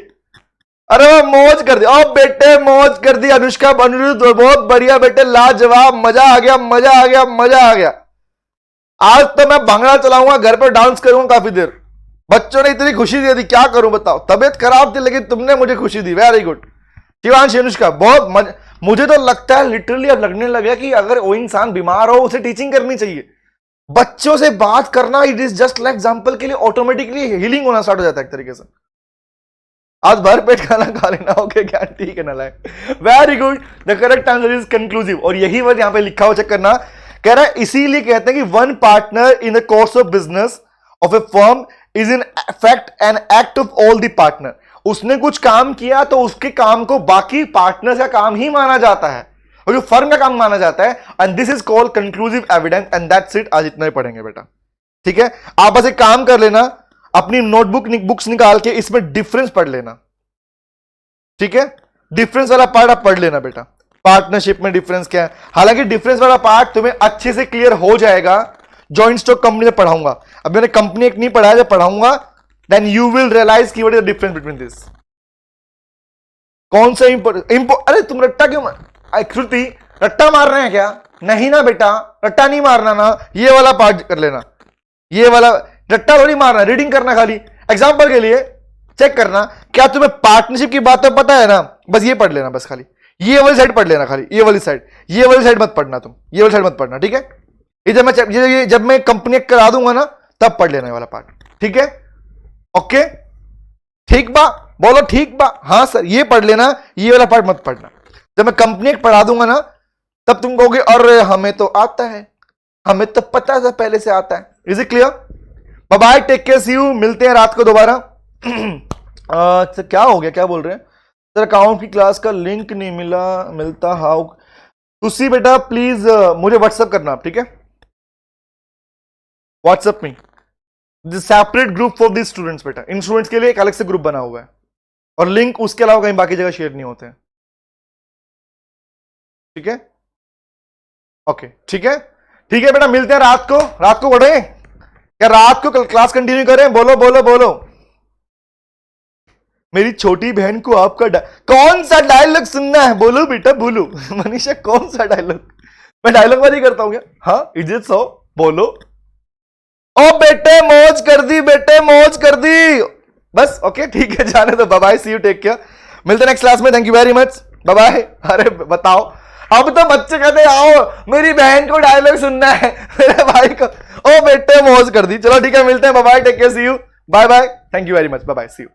[SPEAKER 1] अरे मौज कर दी, ओ बेटे मौज कर दी, अनुष्का अनिरुद्ध बहुत बढ़िया बेटे, लाजवाब, मजा आ गया मजा आ गया मजा आ गया। आज तो मैं भांगड़ा चलाऊंगा, घर पर डांस करूंगा काफी देर। बच्चों ने इतनी खुशी दी थी, क्या करूं बताओ, तबीयत खराब थी लेकिन तुमने मुझे खुशी दी, वेरी गुड। शिवांश अनुष्का बहुत मुझे तो लगता है लिटरली अब लगने लगा कि अगर वो इंसान बीमार हो उसे टीचिंग करनी चाहिए। बच्चों से बात करना it is just like example के लिए ऑटोमेटिकली हीलिंग होना स्टार्ट हो जाता है एक तरीके से। आज भर पेट खाना खा लेना, ओके क्या, ठीक है ना, like very good, the correct answer is conclusive. और यही वर्ड यहां पे लिखा हो, चेक करना, कह रहा है इसीलिए कहते हैं कि one partner in the course of business of A firm is in fact an act of all the partner. उसने कुछ काम किया तो उसके काम को बाकी पार्टनर्स का काम ही माना जाता है। और जो फर्म का काम माना जाता है, and this is called conclusive evidence, and that's it. आज इतना ही पढ़ेंगे बेटा, ठीक है। आप बस एक काम कर लेना, अपनी नोटबुक बुक्स निकाल के इसमें डिफरेंस पढ़ लेना, ठीक है। डिफरेंस वाला पार्ट आप पढ़ लेना बेटा, पार्टनरशिप में डिफरेंस क्या है। हालांकि डिफरेंस वाला पार्ट तुम्हें अच्छे से क्लियर हो जाएगा जॉइंट स्टॉक कंपनी में पढ़ाऊंगा। अब मैंने कंपनी एक नहीं पढ़ाया, जब पढ़ाऊंगा देन यू विल रियलाइज की what is the difference between this. कौन सा अरे तुम रट्टा क्यों श्रुति रट्टा मार रहे हैं क्या? नहीं ना बेटा, रट्टा नहीं मारना ना, ये वाला पार्ट कर लेना, ये वाला रट्टा थोड़ी मारना, रीडिंग करना खाली। एग्जांपल के लिए चेक करना, क्या तुम्हें पार्टनरशिप की बात तो पता है ना, बस ये पढ़ लेना, बस खाली ये वाली साइड पढ़ लेना, खाली ये वाली साइड, ये वाली साइड मत पढ़ना, तुम ये वाली साइड मत पढ़ना, ठीक है। ये जब मैं कंपनी करा दूंगा ना तब पढ़ लेना ये वाला पार्ट, ठीक है। ओके ठीक बा, बोलो ठीक बा, हाँ सर ये पढ़ लेना, ये वाला पार्ट मत पढ़ना। जब मैं कंपनी पढ़ा दूंगा ना तब तुम कहोगे अरे हमें तो आता है, हमें तो पता था पहले से आता है। Is it clear? Bye bye, take care, see you, मिलते हैं रात को दोबारा। अच्छा क्या हो गया, क्या बोल रहे हैं सर? अकाउंट की क्लास का लिंक नहीं मिलता हाउ? तुसी बेटा प्लीज मुझे व्हाट्सएप करना आप, ठीक है। व्हाट्सएप में separate group for this students बेटा, इन स्टूडेंट्स के लिए एक अलग से ग्रुप बना हुआ है, और लिंक उसके अलावा कहीं बाकी जगह शेयर नहीं होते हैं, ठीक है। ओके ठीक है, ठीक है बेटा, मिलते हैं रात को पढ़े क्या? रात को क्लास कंटिन्यू करें? बोलो बोलो बोलो। मेरी छोटी बहन को आपका कौन सा डायलॉग सुनना है? बोलो बेटा बोलो। मनीषा कौन सा डायलॉग? मैं डायलॉग वाली करता हूँ क्या? हाँ इज्जत सो बोलो। ओ बेटे मौज कर दी, बेटे मौज कर दी, बस ओके ठीक है, जाने दो। Bye bye, see you, take care, मिलते हैं नेक्स्ट क्लास में। Thank you very much, bye bye. अरे बताओ, अब तो बच्चे कहते आओ मेरी बहन को डायलॉग सुनना है, मेरे भाई को ओ बेटे मौज कर दी। चलो ठीक है, मिलते हैं, bye bye, take care, see you, bye bye, thank you very much, bye bye, see you.